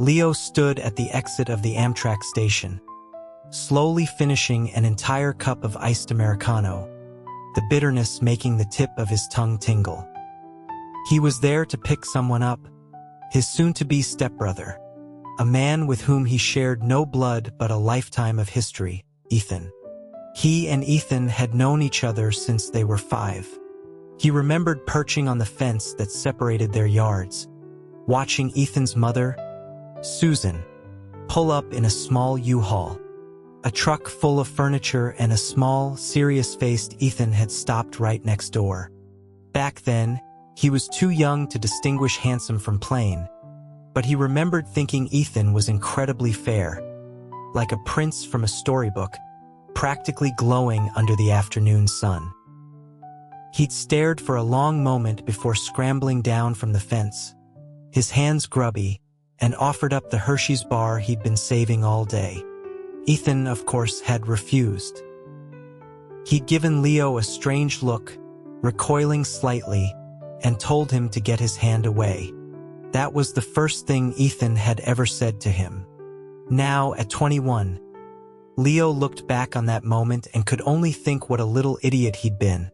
Leo stood at the exit of the Amtrak station, slowly finishing an entire cup of iced Americano, the bitterness making the tip of his tongue tingle. He was there to pick someone up, his soon-to-be stepbrother, a man with whom he shared no blood but a lifetime of history, Ethan. He and Ethan had known each other since they were 5. He remembered perching on the fence that separated their yards, watching Ethan's mother, Susan, pull up in a small U-Haul. A truck full of furniture, and a small, serious-faced Ethan had stopped right next door. Back then, he was too young to distinguish handsome from plain, but he remembered thinking Ethan was incredibly fair, like a prince from a storybook, practically glowing under the afternoon sun. He'd stared for a long moment before scrambling down from the fence, his hands grubby, and offered up the Hershey's bar he'd been saving all day. Ethan, of course, had refused. He'd given Leo a strange look, recoiling slightly, and told him to get his hand away. That was the first thing Ethan had ever said to him. Now, at 21, Leo looked back on that moment and could only think what a little idiot he'd been,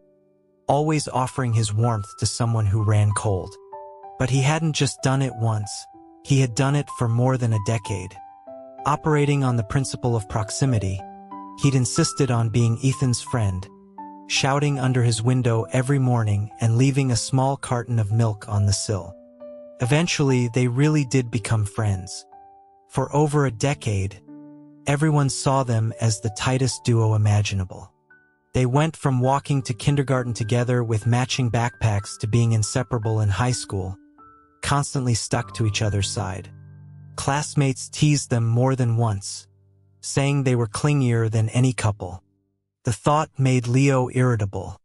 always offering his warmth to someone who ran cold. But he hadn't just done it once, he had done it for more than a decade. Operating on the principle of proximity, he'd insisted on being Ethan's friend, shouting under his window every morning and leaving a small carton of milk on the sill. Eventually, they really did become friends. For over a decade, everyone saw them as the tightest duo imaginable. They went from walking to kindergarten together with matching backpacks to being inseparable in high school, constantly stuck to each other's side. Classmates teased them more than once, saying they were clingier than any couple. The thought made Leo irritable.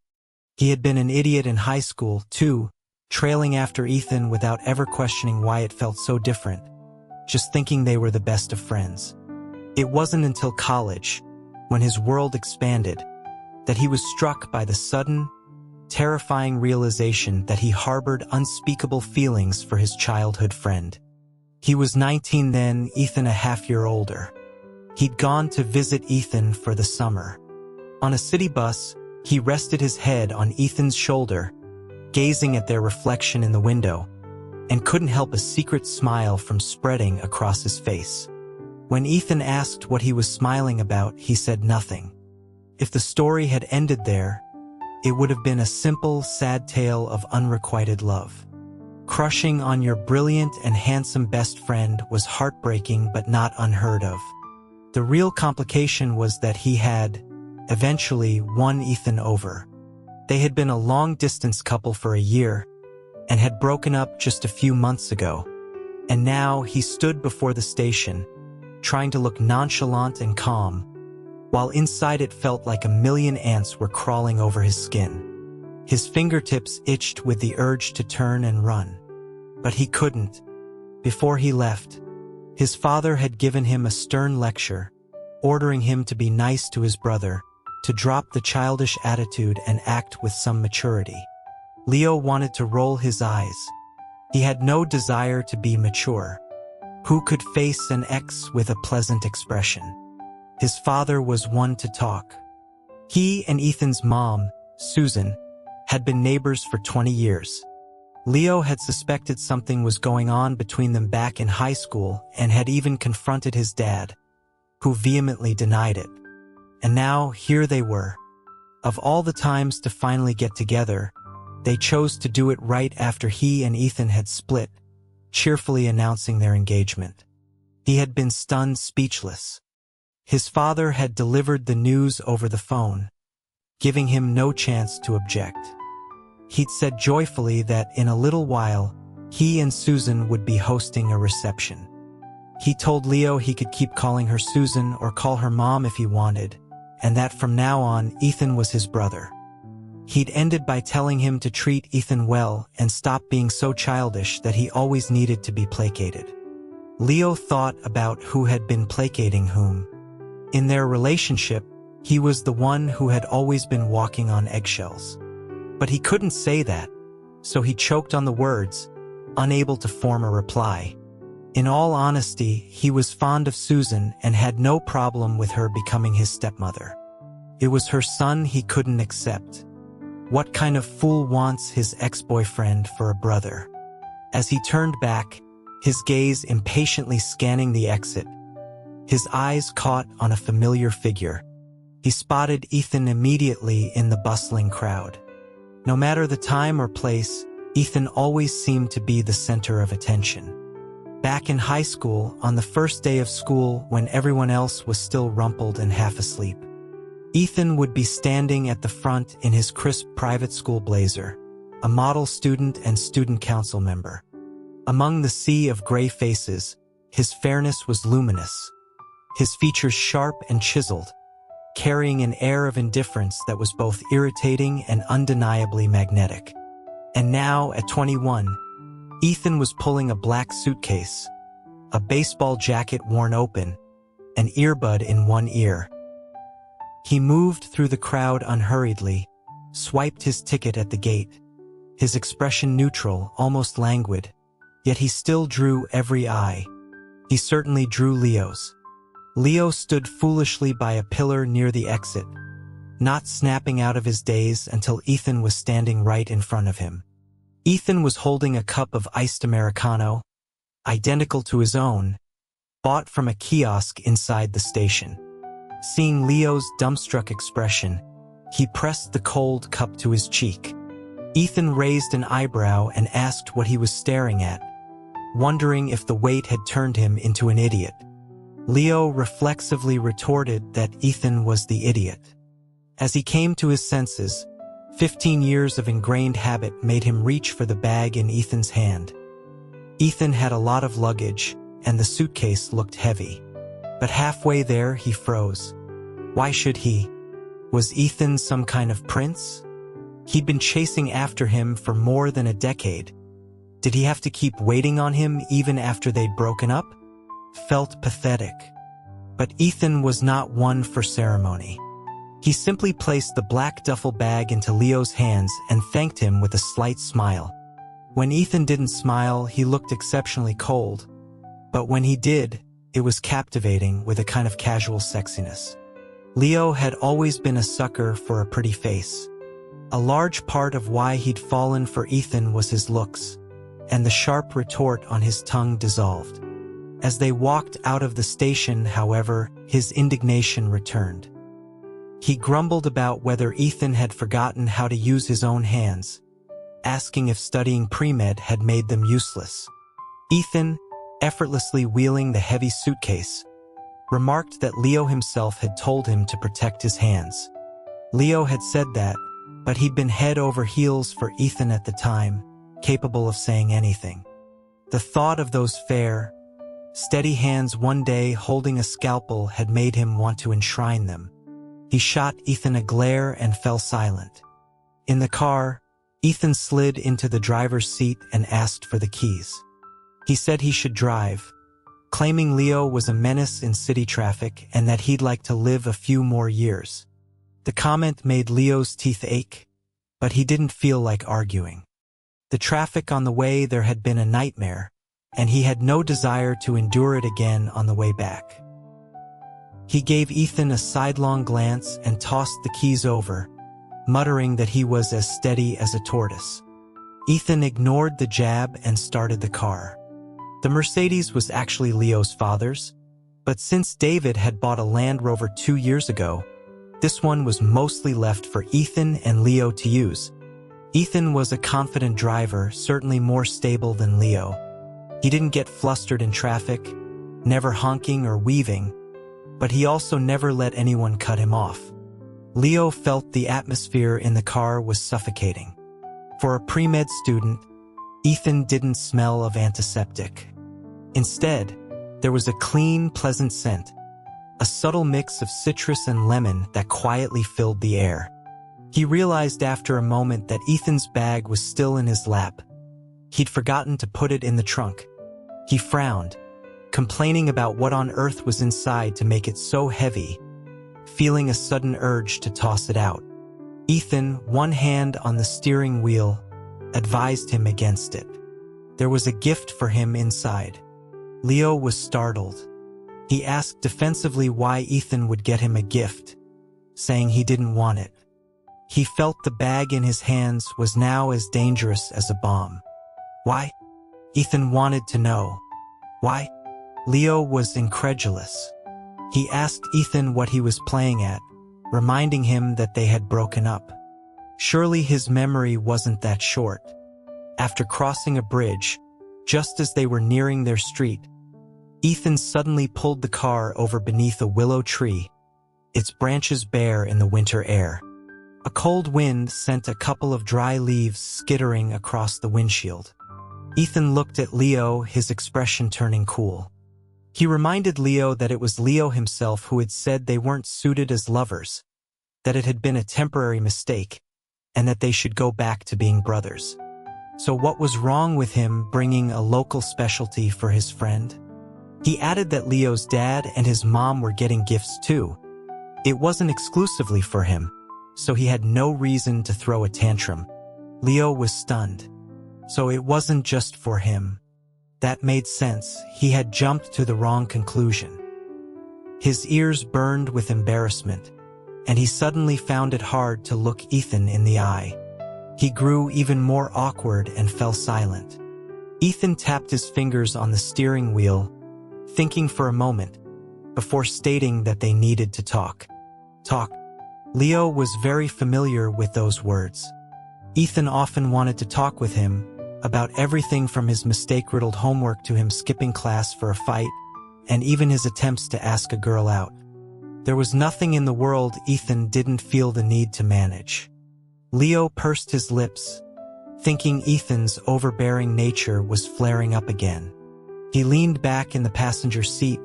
He had been an idiot in high school, too, trailing after Ethan without ever questioning why it felt so different, just thinking they were the best of friends. It wasn't until college, when his world expanded, that he was struck by the sudden, terrifying realization that he harbored unspeakable feelings for his childhood friend. He was 19 then, Ethan a half-year older. He'd gone to visit Ethan for the summer. On a city bus, he rested his head on Ethan's shoulder, gazing at their reflection in the window, and couldn't help a secret smile from spreading across his face. When Ethan asked what he was smiling about, he said nothing. If the story had ended there, it would have been a simple, sad tale of unrequited love. Crushing on your brilliant and handsome best friend was heartbreaking but not unheard of. The real complication was that he had, eventually, won Ethan over. They had been a long-distance couple for a year, and had broken up just a few months ago. And now he stood before the station, trying to look nonchalant and calm, while inside it felt like a million ants were crawling over his skin. His fingertips itched with the urge to turn and run. But he couldn't. Before he left, his father had given him a stern lecture, ordering him to be nice to his brother, to drop the childish attitude and act with some maturity. Leo wanted to roll his eyes. He had no desire to be mature. Who could face an ex with a pleasant expression? His father was one to talk. He and Ethan's mom, Susan, had been neighbors for 20 years. Leo had suspected something was going on between them back in high school and had even confronted his dad, who vehemently denied it. And now, here they were. Of all the times to finally get together, they chose to do it right after he and Ethan had split, cheerfully announcing their engagement. He had been stunned speechless. His father had delivered the news over the phone, giving him no chance to object. He'd said joyfully that in a little while, he and Susan would be hosting a reception. He told Leo he could keep calling her Susan or call her mom if he wanted, and that from now on, Ethan was his brother. He'd ended by telling him to treat Ethan well and stop being so childish that he always needed to be placated. Leo thought about who had been placating whom. In their relationship, he was the one who had always been walking on eggshells. But he couldn't say that, so he choked on the words, unable to form a reply. In all honesty, he was fond of Susan and had no problem with her becoming his stepmother. It was her son he couldn't accept. What kind of fool wants his ex-boyfriend for a brother? As he turned back, his gaze impatiently scanning the exit, his eyes caught on a familiar figure. He spotted Ethan immediately in the bustling crowd. No matter the time or place, Ethan always seemed to be the center of attention. Back in high school, on the first day of school when everyone else was still rumpled and half asleep, Ethan would be standing at the front in his crisp private school blazer, a model student and student council member. Among the sea of gray faces, his fairness was luminous, his features sharp and chiseled, carrying an air of indifference that was both irritating and undeniably magnetic. And now, at 21, Ethan was pulling a black suitcase, a baseball jacket worn open, an earbud in one ear. He moved through the crowd unhurriedly, swiped his ticket at the gate, his expression neutral, almost languid, yet he still drew every eye. He certainly drew Leo's. Leo stood foolishly by a pillar near the exit, not snapping out of his daze until Ethan was standing right in front of him. Ethan was holding a cup of iced Americano, identical to his own, bought from a kiosk inside the station. Seeing Leo's dumbstruck expression, he pressed the cold cup to his cheek. Ethan raised an eyebrow and asked what he was staring at, wondering if the wait had turned him into an idiot. Leo reflexively retorted that Ethan was the idiot. As he came to his senses, 15 years of ingrained habit made him reach for the bag in Ethan's hand. Ethan had a lot of luggage, and the suitcase looked heavy. But halfway there, he froze. Why should he? Was Ethan some kind of prince? He'd been chasing after him for more than a decade. Did he have to keep waiting on him even after they'd broken up? Felt pathetic. But Ethan was not one for ceremony. He simply placed the black duffel bag into Leo's hands and thanked him with a slight smile. When Ethan didn't smile, he looked exceptionally cold. But when he did, it was captivating with a kind of casual sexiness. Leo had always been a sucker for a pretty face. A large part of why he'd fallen for Ethan was his looks, and the sharp retort on his tongue dissolved. As they walked out of the station, however, his indignation returned. He grumbled about whether Ethan had forgotten how to use his own hands, asking if studying pre-med had made them useless. Ethan, effortlessly wheeling the heavy suitcase, remarked that Leo himself had told him to protect his hands. Leo had said that, but he'd been head over heels for Ethan at the time, capable of saying anything. The thought of those fair, steady hands one day holding a scalpel had made him want to enshrine them. He shot Ethan a glare and fell silent. In the car, Ethan slid into the driver's seat and asked for the keys. He said he should drive, claiming Leo was a menace in city traffic and that he'd like to live a few more years. The comment made Leo's teeth ache, but he didn't feel like arguing. The traffic on the way there had been a nightmare, and he had no desire to endure it again on the way back. He gave Ethan a sidelong glance and tossed the keys over, muttering that he was as steady as a tortoise. Ethan ignored the jab and started the car. The Mercedes was actually Leo's father's, but since David had bought a Land Rover 2 years ago, this one was mostly left for Ethan and Leo to use. Ethan was a confident driver, certainly more stable than Leo. He didn't get flustered in traffic, never honking or weaving, but he also never let anyone cut him off. Leo felt the atmosphere in the car was suffocating. For a pre-med student, Ethan didn't smell of antiseptic. Instead, there was a clean, pleasant scent, a subtle mix of citrus and lemon that quietly filled the air. He realized after a moment that Ethan's bag was still in his lap. He'd forgotten to put it in the trunk. He frowned, complaining about what on earth was inside to make it so heavy, feeling a sudden urge to toss it out. Ethan, one hand on the steering wheel, advised him against it. There was a gift for him inside. Leo was startled. He asked defensively why Ethan would get him a gift, saying he didn't want it. He felt the bag in his hands was now as dangerous as a bomb. Why? Ethan wanted to know. Why? Leo was incredulous. He asked Ethan what he was playing at, reminding him that they had broken up. Surely his memory wasn't that short. After crossing a bridge, just as they were nearing their street, Ethan suddenly pulled the car over beneath a willow tree, its branches bare in the winter air. A cold wind sent a couple of dry leaves skittering across the windshield. Ethan looked at Leo, his expression turning cool. He reminded Leo that it was Leo himself who had said they weren't suited as lovers, that it had been a temporary mistake, and that they should go back to being brothers. So what was wrong with him bringing a local specialty for his friend? He added that Leo's dad and his mom were getting gifts too. It wasn't exclusively for him, so he had no reason to throw a tantrum. Leo was stunned. So it wasn't just for him. That made sense. He had jumped to the wrong conclusion. His ears burned with embarrassment, and he suddenly found it hard to look Ethan in the eye. He grew even more awkward and fell silent. Ethan tapped his fingers on the steering wheel, thinking for a moment, before stating that they needed to talk. Talk. Leo was very familiar with those words. Ethan often wanted to talk with him about everything from his mistake-riddled homework to him skipping class for a fight, and even his attempts to ask a girl out. There was nothing in the world Ethan didn't feel the need to manage. Leo pursed his lips, thinking Ethan's overbearing nature was flaring up again. He leaned back in the passenger seat,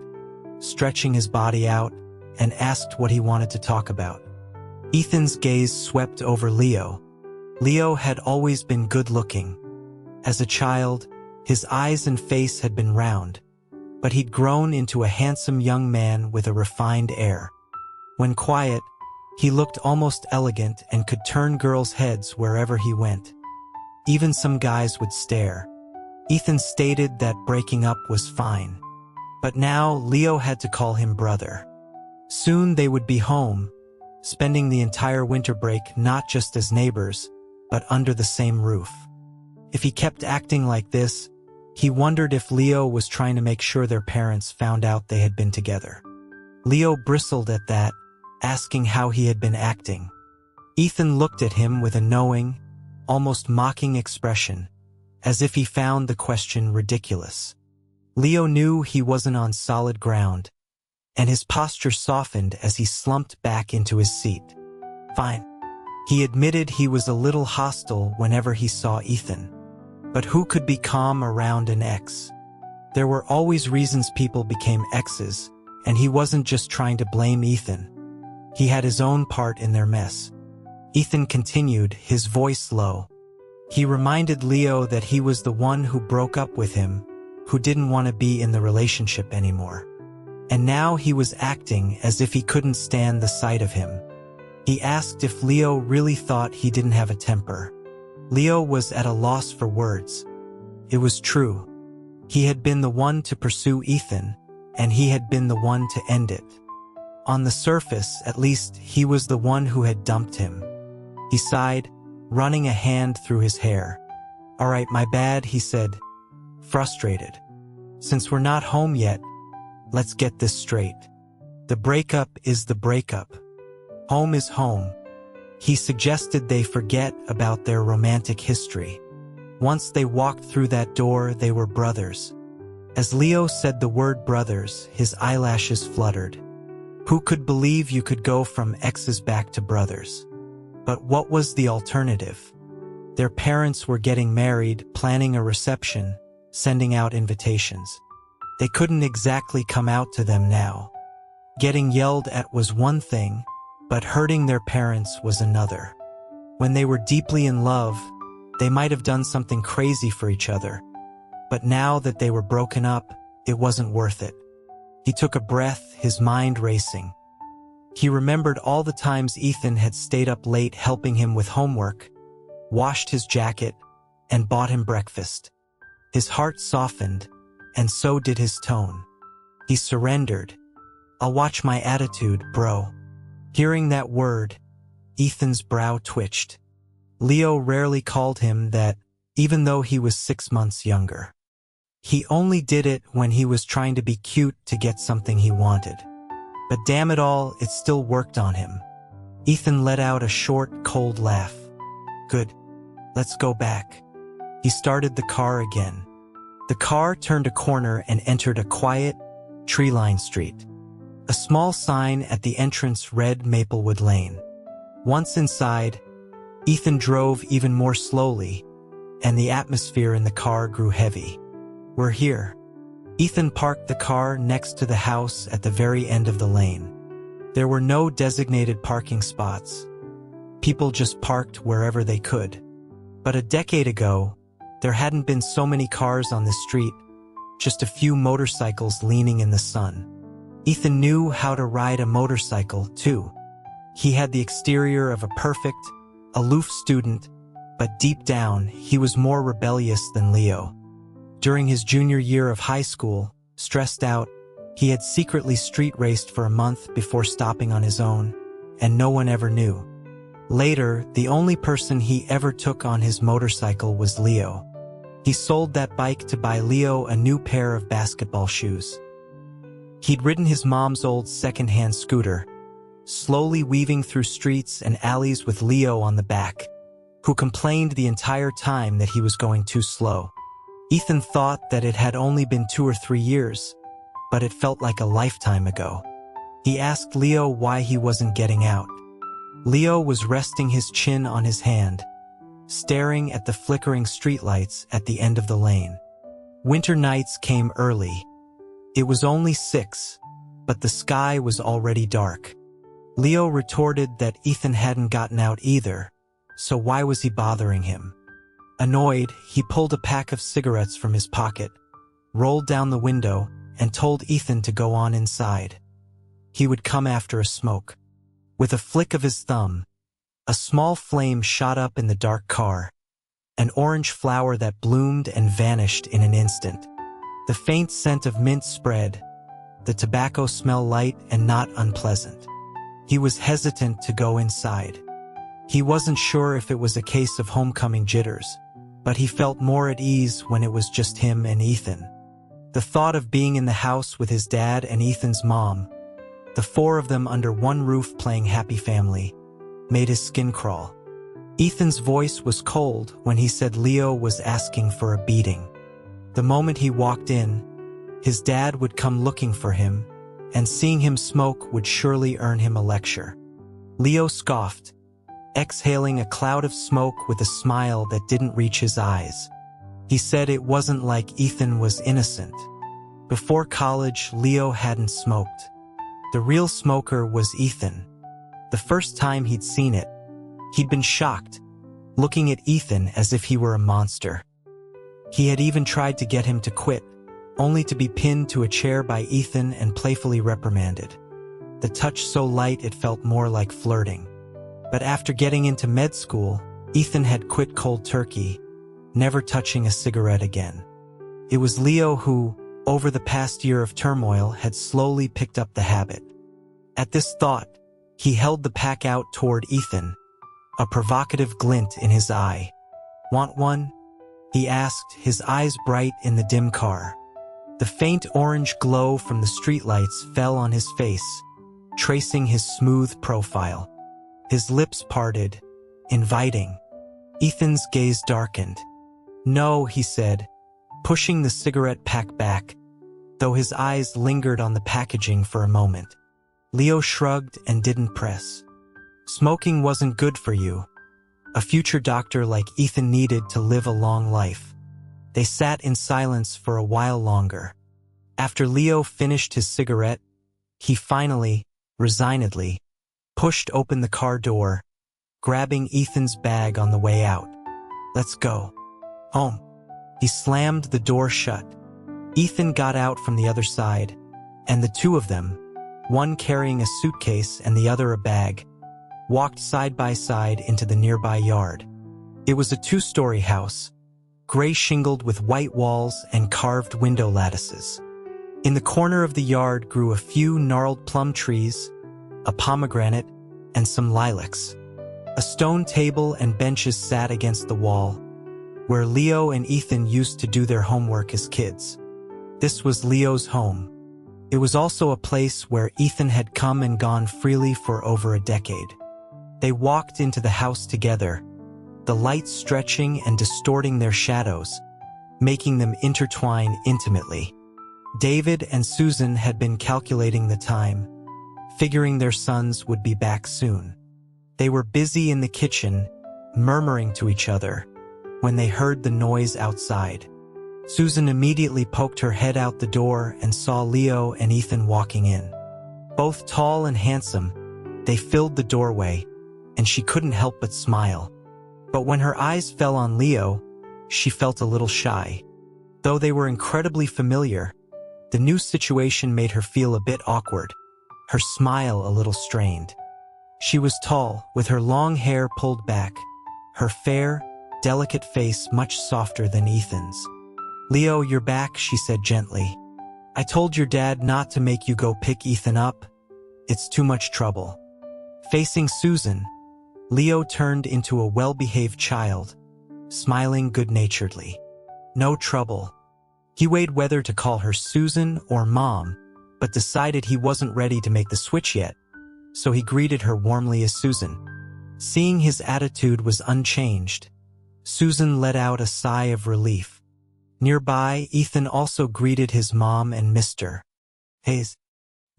stretching his body out, and asked what he wanted to talk about. Ethan's gaze swept over Leo. Leo had always been good-looking. As a child, his eyes and face had been round, but he'd grown into a handsome young man with a refined air. When quiet, he looked almost elegant and could turn girls' heads wherever he went. Even some guys would stare. Ethan stated that breaking up was fine. But now Leo had to call him brother. Soon they would be home, spending the entire winter break not just as neighbors, but under the same roof. If he kept acting like this, he wondered if Leo was trying to make sure their parents found out they had been together. Leo bristled at that, asking how he had been acting. Ethan looked at him with a knowing, almost mocking expression, as if he found the question ridiculous. Leo knew he wasn't on solid ground, and his posture softened as he slumped back into his seat. Fine. He admitted he was a little hostile whenever he saw Ethan. But who could be calm around an ex? There were always reasons people became exes, and he wasn't just trying to blame Ethan. He had his own part in their mess. Ethan continued, his voice low. He reminded Leo that he was the one who broke up with him, who didn't want to be in the relationship anymore. And now he was acting as if he couldn't stand the sight of him. He asked if Leo really thought he didn't have a temper. Leo was at a loss for words. It was true. He had been the one to pursue Ethan, and he had been the one to end it. On the surface, at least, he was the one who had dumped him. He sighed, running a hand through his hair. "All right, my bad," he said, frustrated. "Since we're not home yet, let's get this straight. The breakup is the breakup. Home is home." He suggested they forget about their romantic history. Once they walked through that door, they were brothers. As Leo said the word brothers, his eyelashes fluttered. Who could believe you could go from exes back to brothers? But what was the alternative? Their parents were getting married, planning a reception, sending out invitations. They couldn't exactly come out to them now. Getting yelled at was one thing, but hurting their parents was another. When they were deeply in love, they might have done something crazy for each other. But now that they were broken up, it wasn't worth it. He took a breath, his mind racing. He remembered all the times Ethan had stayed up late helping him with homework, washed his jacket, and bought him breakfast. His heart softened, and so did his tone. He surrendered. "I'll watch my attitude, bro." Hearing that word, Ethan's brow twitched. Leo rarely called him that, even though he was 6 months younger. He only did it when he was trying to be cute to get something he wanted. But damn it all, it still worked on him. Ethan let out a short, cold laugh. "Good. Let's go back." He started the car again. The car turned a corner and entered a quiet, tree-lined street. A small sign at the entrance read Maplewood Lane. Once inside, Ethan drove even more slowly, and the atmosphere in the car grew heavy. "We're here." Ethan parked the car next to the house at the very end of the lane. There were no designated parking spots. People just parked wherever they could. But a decade ago, there hadn't been so many cars on the street, just a few motorcycles leaning in the sun. Ethan knew how to ride a motorcycle, too. He had the exterior of a perfect, aloof student, but deep down, he was more rebellious than Leo. During his junior year of high school, stressed out, he had secretly street raced for a month before stopping on his own, and no one ever knew. Later, the only person he ever took on his motorcycle was Leo. He sold that bike to buy Leo a new pair of basketball shoes. He'd ridden his mom's old second-hand scooter, slowly weaving through streets and alleys with Leo on the back, who complained the entire time that he was going too slow. Ethan thought that it had only been 2 or 3 years, but it felt like a lifetime ago. He asked Leo why he wasn't getting out. Leo was resting his chin on his hand, staring at the flickering streetlights at the end of the lane. Winter nights came early. It was only 6, but the sky was already dark. Leo retorted that Ethan hadn't gotten out either, so why was he bothering him? Annoyed, he pulled a pack of cigarettes from his pocket, rolled down the window, and told Ethan to go on inside. He would come after a smoke. With a flick of his thumb, a small flame shot up in the dark car, an orange flower that bloomed and vanished in an instant. The faint scent of mint spread, the tobacco smell light and not unpleasant. He was hesitant to go inside. He wasn't sure if it was a case of homecoming jitters, but he felt more at ease when it was just him and Ethan. The thought of being in the house with his dad and Ethan's mom, the 4 of them under one roof playing Happy Family, made his skin crawl. Ethan's voice was cold when he said Leo was asking for a beating. The moment he walked in, his dad would come looking for him, and seeing him smoke would surely earn him a lecture. Leo scoffed, exhaling a cloud of smoke with a smile that didn't reach his eyes. He said it wasn't like Ethan was innocent. Before college, Leo hadn't smoked. The real smoker was Ethan. The first time he'd seen it, he'd been shocked, looking at Ethan as if he were a monster. He had even tried to get him to quit, only to be pinned to a chair by Ethan and playfully reprimanded. The touch so light it felt more like flirting. But after getting into med school, Ethan had quit cold turkey, never touching a cigarette again. It was Leo who, over the past year of turmoil, had slowly picked up the habit. At this thought, he held the pack out toward Ethan, a provocative glint in his eye. "Want one?" he asked, his eyes bright in the dim car. The faint orange glow from the streetlights fell on his face, tracing his smooth profile. His lips parted, inviting. Ethan's gaze darkened. "No," he said, pushing the cigarette pack back, though his eyes lingered on the packaging for a moment. Leo shrugged and didn't press. Smoking wasn't good for you. A future doctor like Ethan needed to live a long life. They sat in silence for a while longer. After Leo finished his cigarette, he finally, resignedly, pushed open the car door, grabbing Ethan's bag on the way out. "Let's go. Home." He slammed the door shut. Ethan got out from the other side, and the 2 of them, one carrying a suitcase and the other a bag, walked side by side into the nearby yard. It was a 2-story house, gray-shingled with white walls and carved window lattices. In the corner of the yard grew a few gnarled plum trees, a pomegranate, and some lilacs. A stone table and benches sat against the wall, where Leo and Ethan used to do their homework as kids. This was Leo's home. It was also a place where Ethan had come and gone freely for over a decade. They walked into the house together, the lights stretching and distorting their shadows, making them intertwine intimately. David and Susan had been calculating the time, figuring their sons would be back soon. They were busy in the kitchen, murmuring to each other, when they heard the noise outside. Susan immediately poked her head out the door and saw Leo and Ethan walking in. Both tall and handsome, they filled the doorway, and she couldn't help but smile. But when her eyes fell on Leo, she felt a little shy. Though they were incredibly familiar, the new situation made her feel a bit awkward, her smile a little strained. She was tall, with her long hair pulled back, her fair, delicate face much softer than Ethan's. "Leo, you're back," she said gently. "I told your dad not to make you go pick Ethan up. It's too much trouble." Facing Susan, Leo turned into a well-behaved child, smiling good-naturedly. No trouble. He weighed whether to call her Susan or Mom, but decided he wasn't ready to make the switch yet, so he greeted her warmly as Susan. Seeing his attitude was unchanged, Susan let out a sigh of relief. Nearby, Ethan also greeted his mom and Mr. Hayes.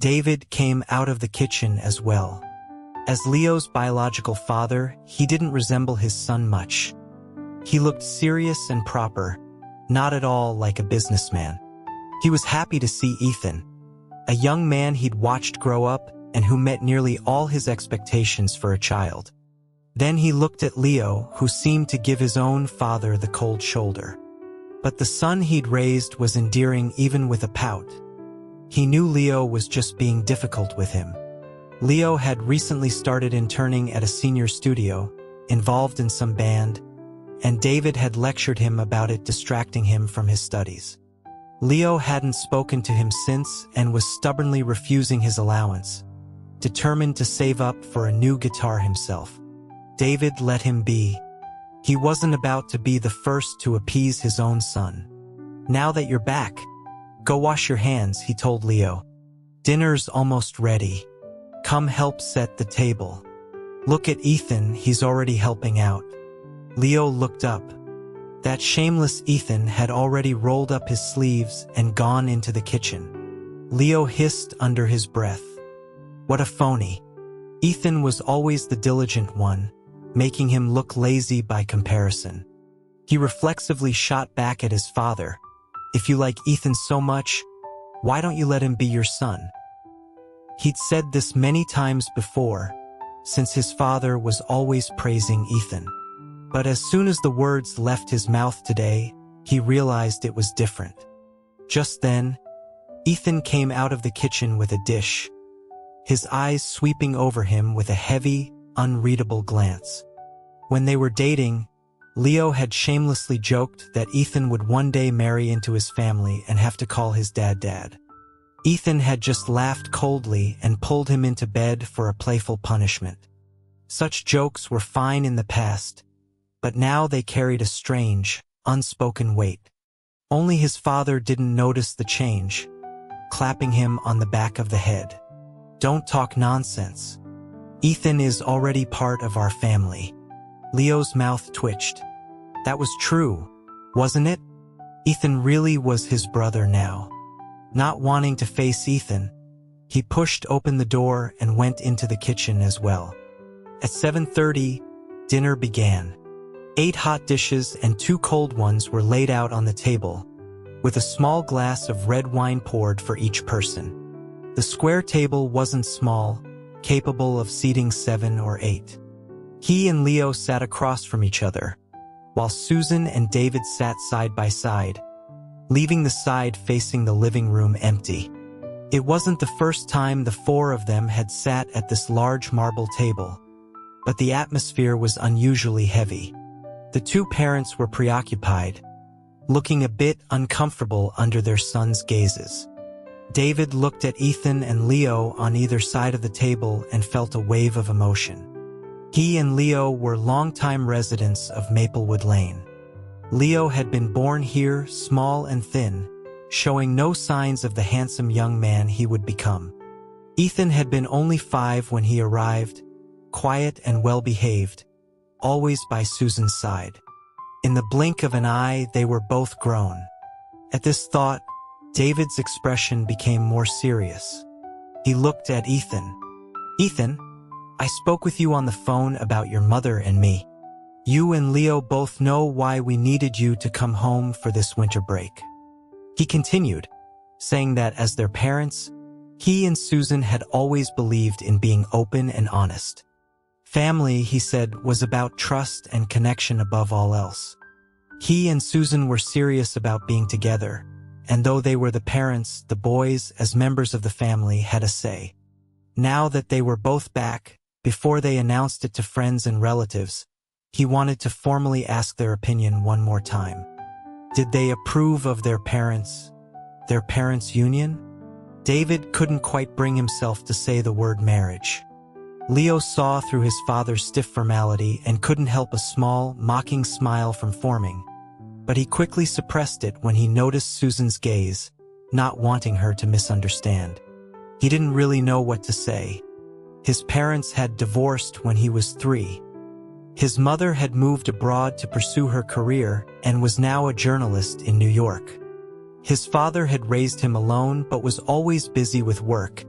David came out of the kitchen as well. As Leo's biological father, he didn't resemble his son much. He looked serious and proper, not at all like a businessman. He was happy to see Ethan, a young man he'd watched grow up and who met nearly all his expectations for a child. Then he looked at Leo, who seemed to give his own father the cold shoulder. But the son he'd raised was endearing even with a pout. He knew Leo was just being difficult with him. Leo had recently started interning at a senior studio, involved in some band, and David had lectured him about it distracting him from his studies. Leo hadn't spoken to him since and was stubbornly refusing his allowance, determined to save up for a new guitar himself. David let him be. He wasn't about to be the first to appease his own son. "Now that you're back, go wash your hands," he told Leo. "Dinner's almost ready. Come help set the table. Look at Ethan, he's already helping out." Leo looked up. That shameless Ethan had already rolled up his sleeves and gone into the kitchen. Leo hissed under his breath. What a phony. Ethan was always the diligent one, making him look lazy by comparison. He reflexively shot back at his father. "If you like Ethan so much, why don't you let him be your son?" He'd said this many times before, since his father was always praising Ethan. But as soon as the words left his mouth today, he realized it was different. Just then, Ethan came out of the kitchen with a dish, his eyes sweeping over him with a heavy, unreadable glance. When they were dating, Leo had shamelessly joked that Ethan would one day marry into his family and have to call his dad Dad. Ethan had just laughed coldly and pulled him into bed for a playful punishment. Such jokes were fine in the past, but now they carried a strange, unspoken weight. Only his father didn't notice the change, clapping him on the back of the head. "Don't talk nonsense. Ethan is already part of our family." Leo's mouth twitched. That was true, wasn't it? Ethan really was his brother now. Not wanting to face Ethan, he pushed open the door and went into the kitchen as well. At 7:30, dinner began. 8 hot dishes and 2 cold ones were laid out on the table, with a small glass of red wine poured for each person. The square table wasn't small, capable of seating 7 or 8. He and Leo sat across from each other, while Susan and David sat side by side, leaving the side facing the living room empty. It wasn't the first time the 4 of them had sat at this large marble table, but the atmosphere was unusually heavy. The 2 parents were preoccupied, looking a bit uncomfortable under their sons' gazes. David looked at Ethan and Leo on either side of the table and felt a wave of emotion. He and Leo were longtime residents of Maplewood Lane. Leo had been born here, small and thin, showing no signs of the handsome young man he would become. Ethan had been only 5 when he arrived, quiet and well-behaved, always by Susan's side. In the blink of an eye, they were both grown. At this thought, David's expression became more serious. He looked at Ethan. "Ethan, I spoke with you on the phone about your mother and me. You and Leo both know why we needed you to come home for this winter break." He continued, saying that as their parents, he and Susan had always believed in being open and honest. Family, he said, was about trust and connection above all else. He and Susan were serious about being together, and though they were the parents, the boys, as members of the family, had a say. Now that they were both back, before they announced it to friends and relatives, he wanted to formally ask their opinion one more time. Did they approve of their parents' union? David couldn't quite bring himself to say the word marriage. Leo saw through his father's stiff formality and couldn't help a small, mocking smile from forming, but he quickly suppressed it when he noticed Susan's gaze, not wanting her to misunderstand. He didn't really know what to say. His parents had divorced when he was 3. His mother had moved abroad to pursue her career and was now a journalist in New York. His father had raised him alone but was always busy with work,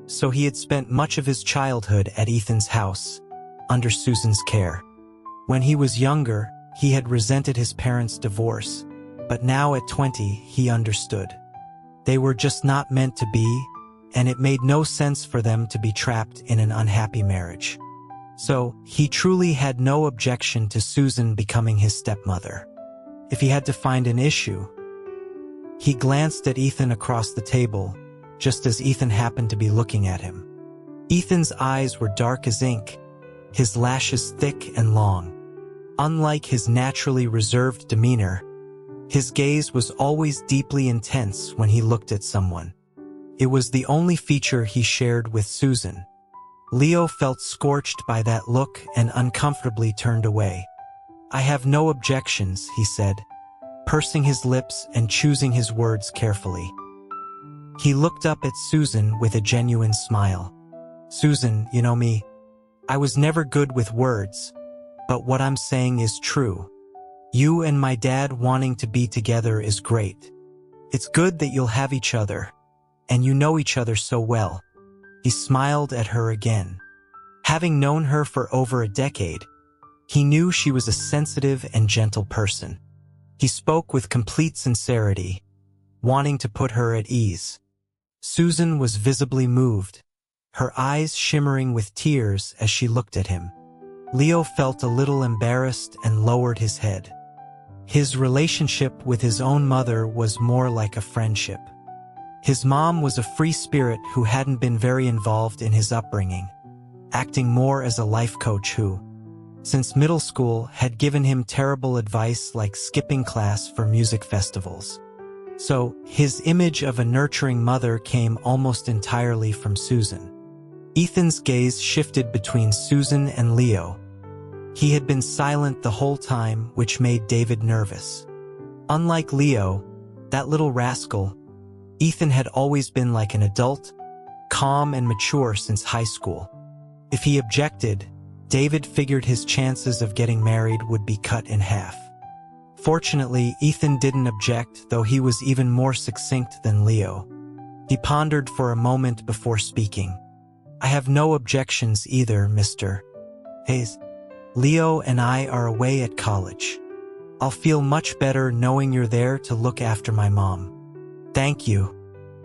so he had spent much of his childhood at Ethan's house, under Susan's care. When he was younger, he had resented his parents' divorce, but now at 20, he understood. They were just not meant to be, and it made no sense for them to be trapped in an unhappy marriage. So, he truly had no objection to Susan becoming his stepmother. If he had to find an issue, he glanced at Ethan across the table, just as Ethan happened to be looking at him. Ethan's eyes were dark as ink, his lashes thick and long. Unlike his naturally reserved demeanor, his gaze was always deeply intense when he looked at someone. It was the only feature he shared with Susan. Leo felt scorched by that look and uncomfortably turned away. "I have no objections," he said, pursing his lips and choosing his words carefully. He looked up at Susan with a genuine smile. "Susan, you know me. I was never good with words, but what I'm saying is true. You and my dad wanting to be together is great. It's good that you'll have each other, and you know each other so well." He smiled at her again. Having known her for over a decade, he knew she was a sensitive and gentle person. He spoke with complete sincerity, wanting to put her at ease. Susan was visibly moved, her eyes shimmering with tears as she looked at him. Leo felt a little embarrassed and lowered his head. His relationship with his own mother was more like a friendship. His mom was a free spirit who hadn't been very involved in his upbringing, acting more as a life coach who, since middle school, had given him terrible advice like skipping class for music festivals. So, his image of a nurturing mother came almost entirely from Susan. Ethan's gaze shifted between Susan and Leo. He had been silent the whole time, which made David nervous. Unlike Leo, that little rascal, Ethan had always been like an adult, calm and mature since high school. If he objected, David figured his chances of getting married would be cut in half. Fortunately, Ethan didn't object, though he was even more succinct than Leo. He pondered for a moment before speaking. "I have no objections either, Mr. Hayes. Leo and I are away at college. I'll feel much better knowing you're there to look after my mom." "Thank you."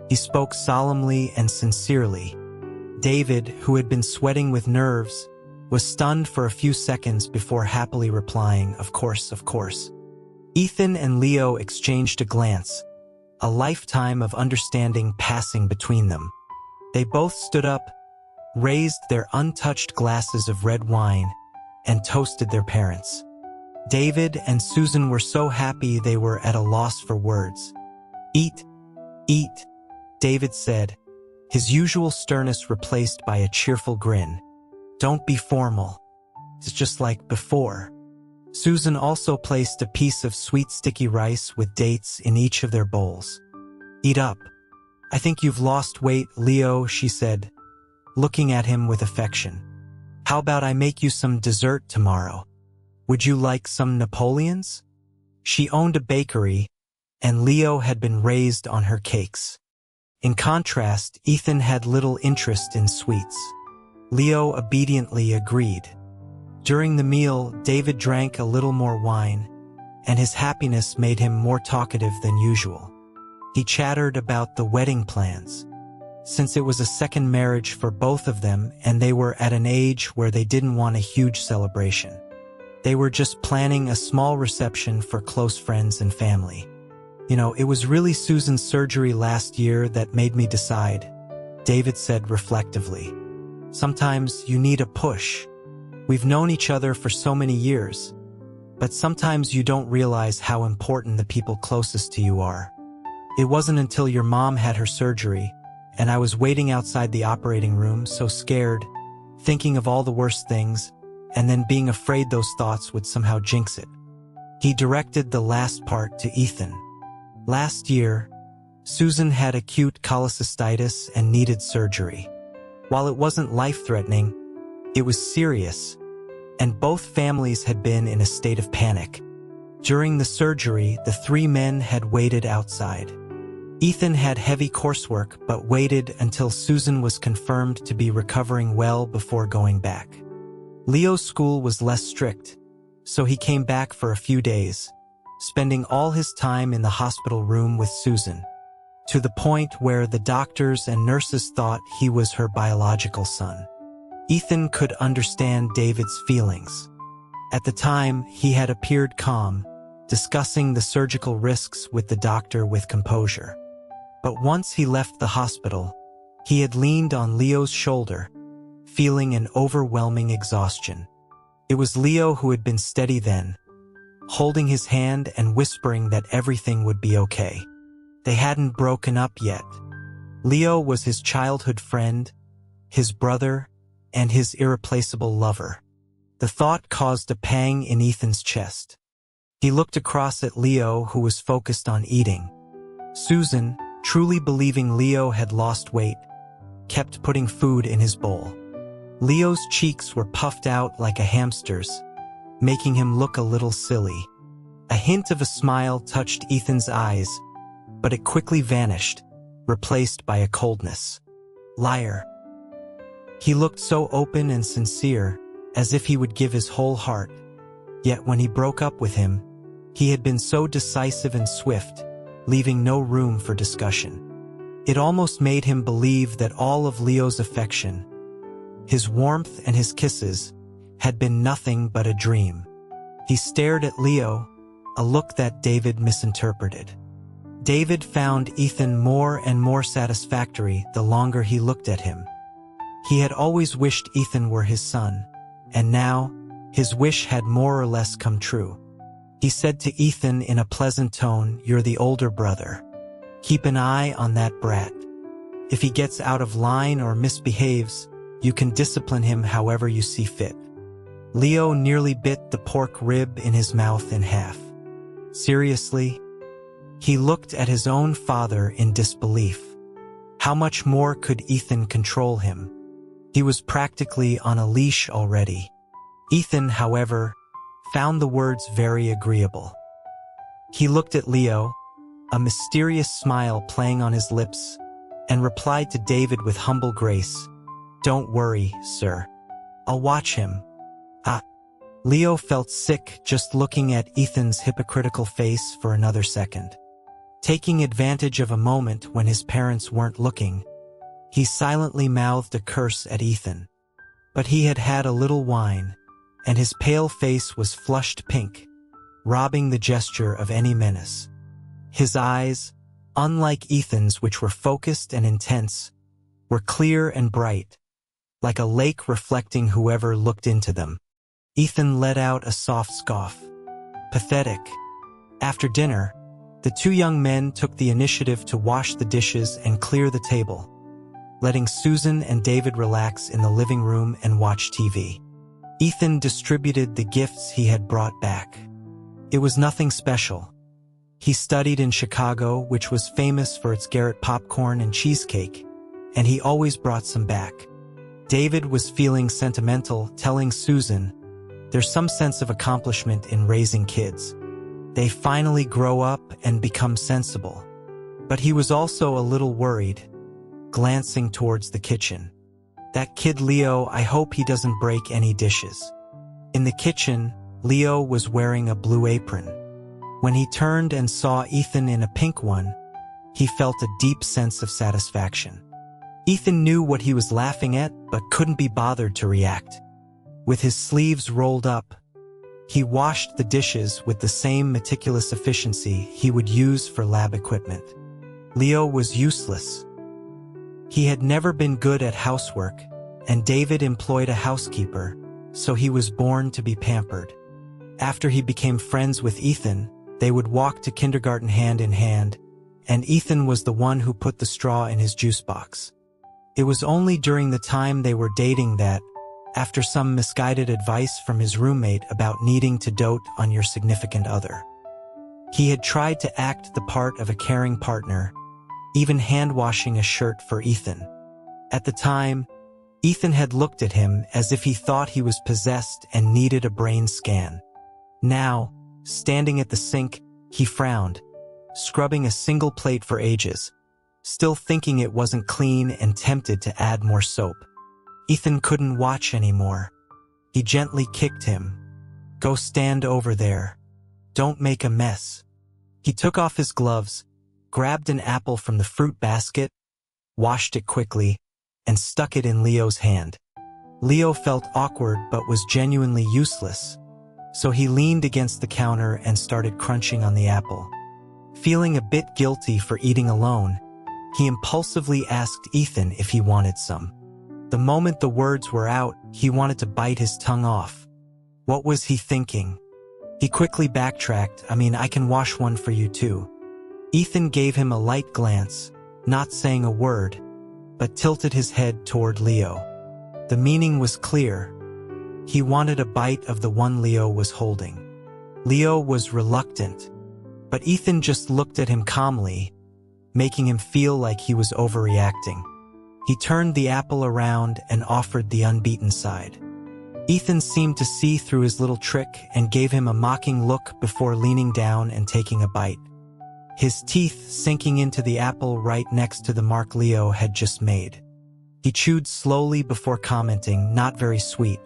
He spoke solemnly and sincerely. David, who had been sweating with nerves, was stunned for a few seconds before happily replying, "Of course, of course." Ethan and Leo exchanged a glance, a lifetime of understanding passing between them. They both stood up, raised their untouched glasses of red wine, and toasted their parents. David and Susan were so happy they were at a loss for words. "Eat, eat," David said, his usual sternness replaced by a cheerful grin. "Don't be formal. It's just like before." Susan also placed a piece of sweet sticky rice with dates in each of their bowls. "Eat up. I think you've lost weight, Leo," she said, looking at him with affection. "How about I make you some dessert tomorrow? Would you like some Napoleons?" She owned a bakery, and Leo had been raised on her cakes. In contrast, Ethan had little interest in sweets. Leo obediently agreed. During the meal, David drank a little more wine, and his happiness made him more talkative than usual. He chattered about the wedding plans, since it was a second marriage for both of them and they were at an age where they didn't want a huge celebration. They were just planning a small reception for close friends and family. It was really Susan's surgery last year that made me decide," David said reflectively. "Sometimes you need a push. We've known each other for so many years, but sometimes you don't realize how important the people closest to you are. It wasn't until your mom had her surgery, and I was waiting outside the operating room, so scared, thinking of all the worst things, and then being afraid those thoughts would somehow jinx it." He directed the last part to Ethan. "Last year, Susan had acute cholecystitis and needed surgery. While it wasn't life-threatening, it was serious, and both families had been in a state of panic. During the surgery, the three men had waited outside. Ethan had heavy coursework but waited until Susan was confirmed to be recovering well before going back. Leo's school was less strict, so he came back for a few days, spending all his time in the hospital room with Susan, to the point where the doctors and nurses thought he was her biological son. Ethan could understand David's feelings. At the time, he had appeared calm, discussing the surgical risks with the doctor with composure. But once he left the hospital, he had leaned on Leo's shoulder, feeling an overwhelming exhaustion. It was Leo who had been steady then, holding his hand and whispering that everything would be okay. They hadn't broken up yet. Leo was his childhood friend, his brother, and his irreplaceable lover. The thought caused a pang in Ethan's chest. He looked across at Leo, who was focused on eating. Susan, truly believing Leo had lost weight, kept putting food in his bowl. Leo's cheeks were puffed out like a hamster's, making him look a little silly. A hint of a smile touched Ethan's eyes, but it quickly vanished, replaced by a coldness. "Liar." He looked so open and sincere, as if he would give his whole heart. Yet when he broke up with him, he had been so decisive and swift, leaving no room for discussion. It almost made him believe that all of Leo's affection, his warmth and his kisses, had been nothing but a dream. He stared at Leo, a look that David misinterpreted. David found Ethan more and more satisfactory the longer he looked at him. He had always wished Ethan were his son, and now, his wish had more or less come true. He said to Ethan in a pleasant tone, "You're the older brother. Keep an eye on that brat. If he gets out of line or misbehaves, you can discipline him however you see fit." Leo nearly bit the pork rib in his mouth in half. Seriously? He looked at his own father in disbelief. How much more could Ethan control him? He was practically on a leash already. Ethan, however, found the words very agreeable. He looked at Leo, a mysterious smile playing on his lips, and replied to David with humble grace, "Don't worry, sir. I'll watch him." Leo felt sick just looking at Ethan's hypocritical face for another second. Taking advantage of a moment when his parents weren't looking, he silently mouthed a curse at Ethan. But he had had a little wine, and his pale face was flushed pink, robbing the gesture of any menace. His eyes, unlike Ethan's which were focused and intense, were clear and bright, like a lake reflecting whoever looked into them. Ethan let out a soft scoff. Pathetic. After dinner, the two young men took the initiative to wash the dishes and clear the table, letting Susan and David relax in the living room and watch TV. Ethan distributed the gifts he had brought back. It was nothing special. He studied in Chicago, which was famous for its Garrett popcorn and cheesecake, and he always brought some back. David was feeling sentimental, telling Susan, "There's some sense of accomplishment in raising kids. They finally grow up and become sensible." But he was also a little worried, glancing towards the kitchen. "That kid Leo, I hope he doesn't break any dishes." In the kitchen, Leo was wearing a blue apron. When he turned and saw Ethan in a pink one, he felt a deep sense of satisfaction. Ethan knew what he was laughing at, but couldn't be bothered to react. With his sleeves rolled up, he washed the dishes with the same meticulous efficiency he would use for lab equipment. Leo was useless. He had never been good at housework, and David employed a housekeeper, so he was born to be pampered. After he became friends with Ethan, they would walk to kindergarten hand in hand, and Ethan was the one who put the straw in his juice box. It was only during the time they were dating that, after some misguided advice from his roommate about needing to dote on your significant other, he had tried to act the part of a caring partner, even hand-washing a shirt for Ethan. At the time, Ethan had looked at him as if he thought he was possessed and needed a brain scan. Now, standing at the sink, he frowned, scrubbing a single plate for ages, still thinking it wasn't clean and tempted to add more soap. Ethan couldn't watch anymore. He gently kicked him. "Go stand over there. Don't make a mess." He took off his gloves, grabbed an apple from the fruit basket, washed it quickly, and stuck it in Leo's hand. Leo felt awkward but was genuinely useless, so he leaned against the counter and started crunching on the apple. Feeling a bit guilty for eating alone, he impulsively asked Ethan if he wanted some. The moment the words were out, he wanted to bite his tongue off. What was he thinking? He quickly backtracked, I can wash one for you too." Ethan gave him a light glance, not saying a word, but tilted his head toward Leo. The meaning was clear. He wanted a bite of the one Leo was holding. Leo was reluctant, but Ethan just looked at him calmly, making him feel like he was overreacting. He turned the apple around and offered the unbeaten side. Ethan seemed to see through his little trick and gave him a mocking look before leaning down and taking a bite, his teeth sinking into the apple right next to the mark Leo had just made. He chewed slowly before commenting, "Not very sweet."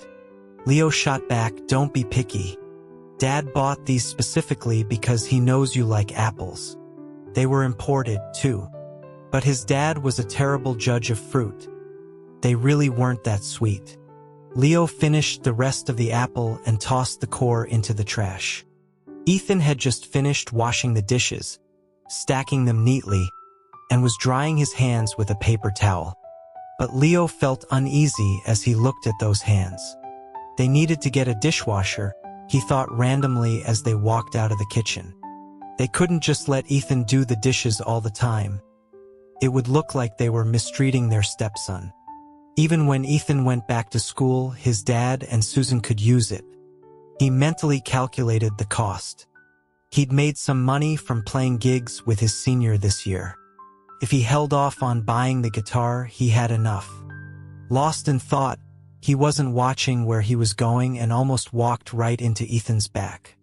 Leo shot back, "Don't be picky. Dad bought these specifically because he knows you like apples. They were imported, too." But his dad was a terrible judge of fruit. They really weren't that sweet. Leo finished the rest of the apple and tossed the core into the trash. Ethan had just finished washing the dishes, stacking them neatly, and was drying his hands with a paper towel. But Leo felt uneasy as he looked at those hands. They needed to get a dishwasher, he thought randomly as they walked out of the kitchen. They couldn't just let Ethan do the dishes all the time. It would look like they were mistreating their stepson. Even when Ethan went back to school, his dad and Susan could use it. He mentally calculated the cost. He'd made some money from playing gigs with his senior this year. If he held off on buying the guitar, he had enough. Lost in thought, he wasn't watching where he was going and almost walked right into Ethan's back.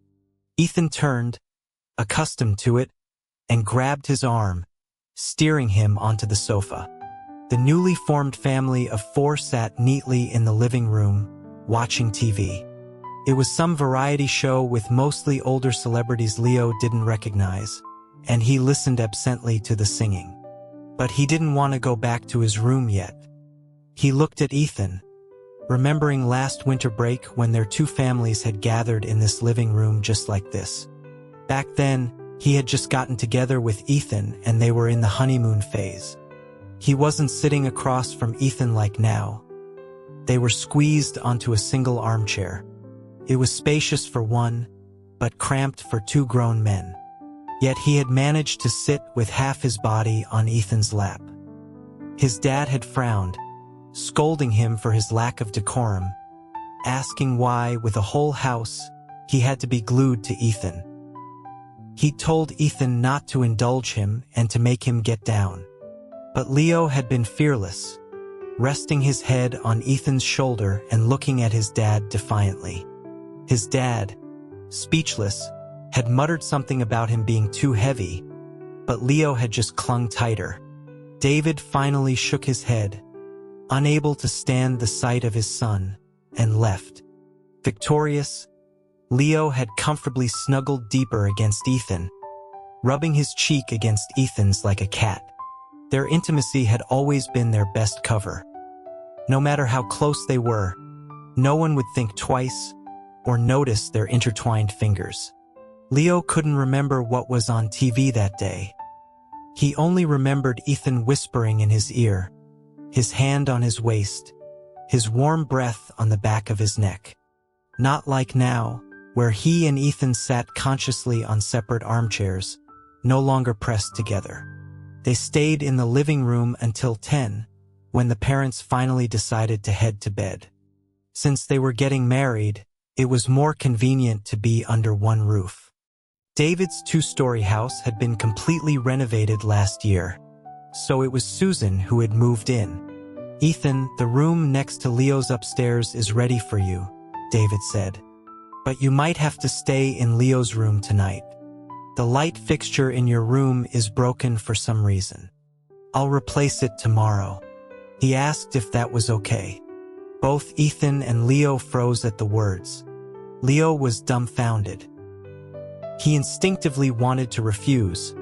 Ethan turned, accustomed to it, and grabbed his arm, steering him onto the sofa. The newly formed family of 4 sat neatly in the living room, watching TV. It was some variety show with mostly older celebrities Leo didn't recognize, and he listened absently to the singing. But he didn't want to go back to his room yet. He looked at Ethan, remembering last winter break when their 2 families had gathered in this living room just like this. Back then, he had just gotten together with Ethan and they were in the honeymoon phase. He wasn't sitting across from Ethan like now. They were squeezed onto a single armchair. It was spacious for one, but cramped for two grown men. Yet he had managed to sit with half his body on Ethan's lap. His dad had frowned, scolding him for his lack of decorum, asking why, with a whole house, he had to be glued to Ethan. He told Ethan not to indulge him and to make him get down. But Leo had been fearless, resting his head on Ethan's shoulder and looking at his dad defiantly. His dad, speechless, had muttered something about him being too heavy, but Leo had just clung tighter. David finally shook his head, unable to stand the sight of his son, and left. Victorious, Leo had comfortably snuggled deeper against Ethan, rubbing his cheek against Ethan's like a cat. Their intimacy had always been their best cover. No matter how close they were, no one would think twice or notice their intertwined fingers. Leo couldn't remember what was on TV that day. He only remembered Ethan whispering in his ear, his hand on his waist, his warm breath on the back of his neck. Not like now, where he and Ethan sat consciously on separate armchairs, no longer pressed together. They stayed in the living room until 10, when the parents finally decided to head to bed. Since they were getting married, it was more convenient to be under one roof. David's two-story house had been completely renovated last year, so it was Susan who had moved in. "Ethan, the room next to Leo's upstairs is ready for you," David said. "But you might have to stay in Leo's room tonight. The light fixture in your room is broken for some reason. I'll replace it tomorrow." He asked if that was okay. Both Ethan and Leo froze at the words. Leo was dumbfounded. He instinctively wanted to refuse,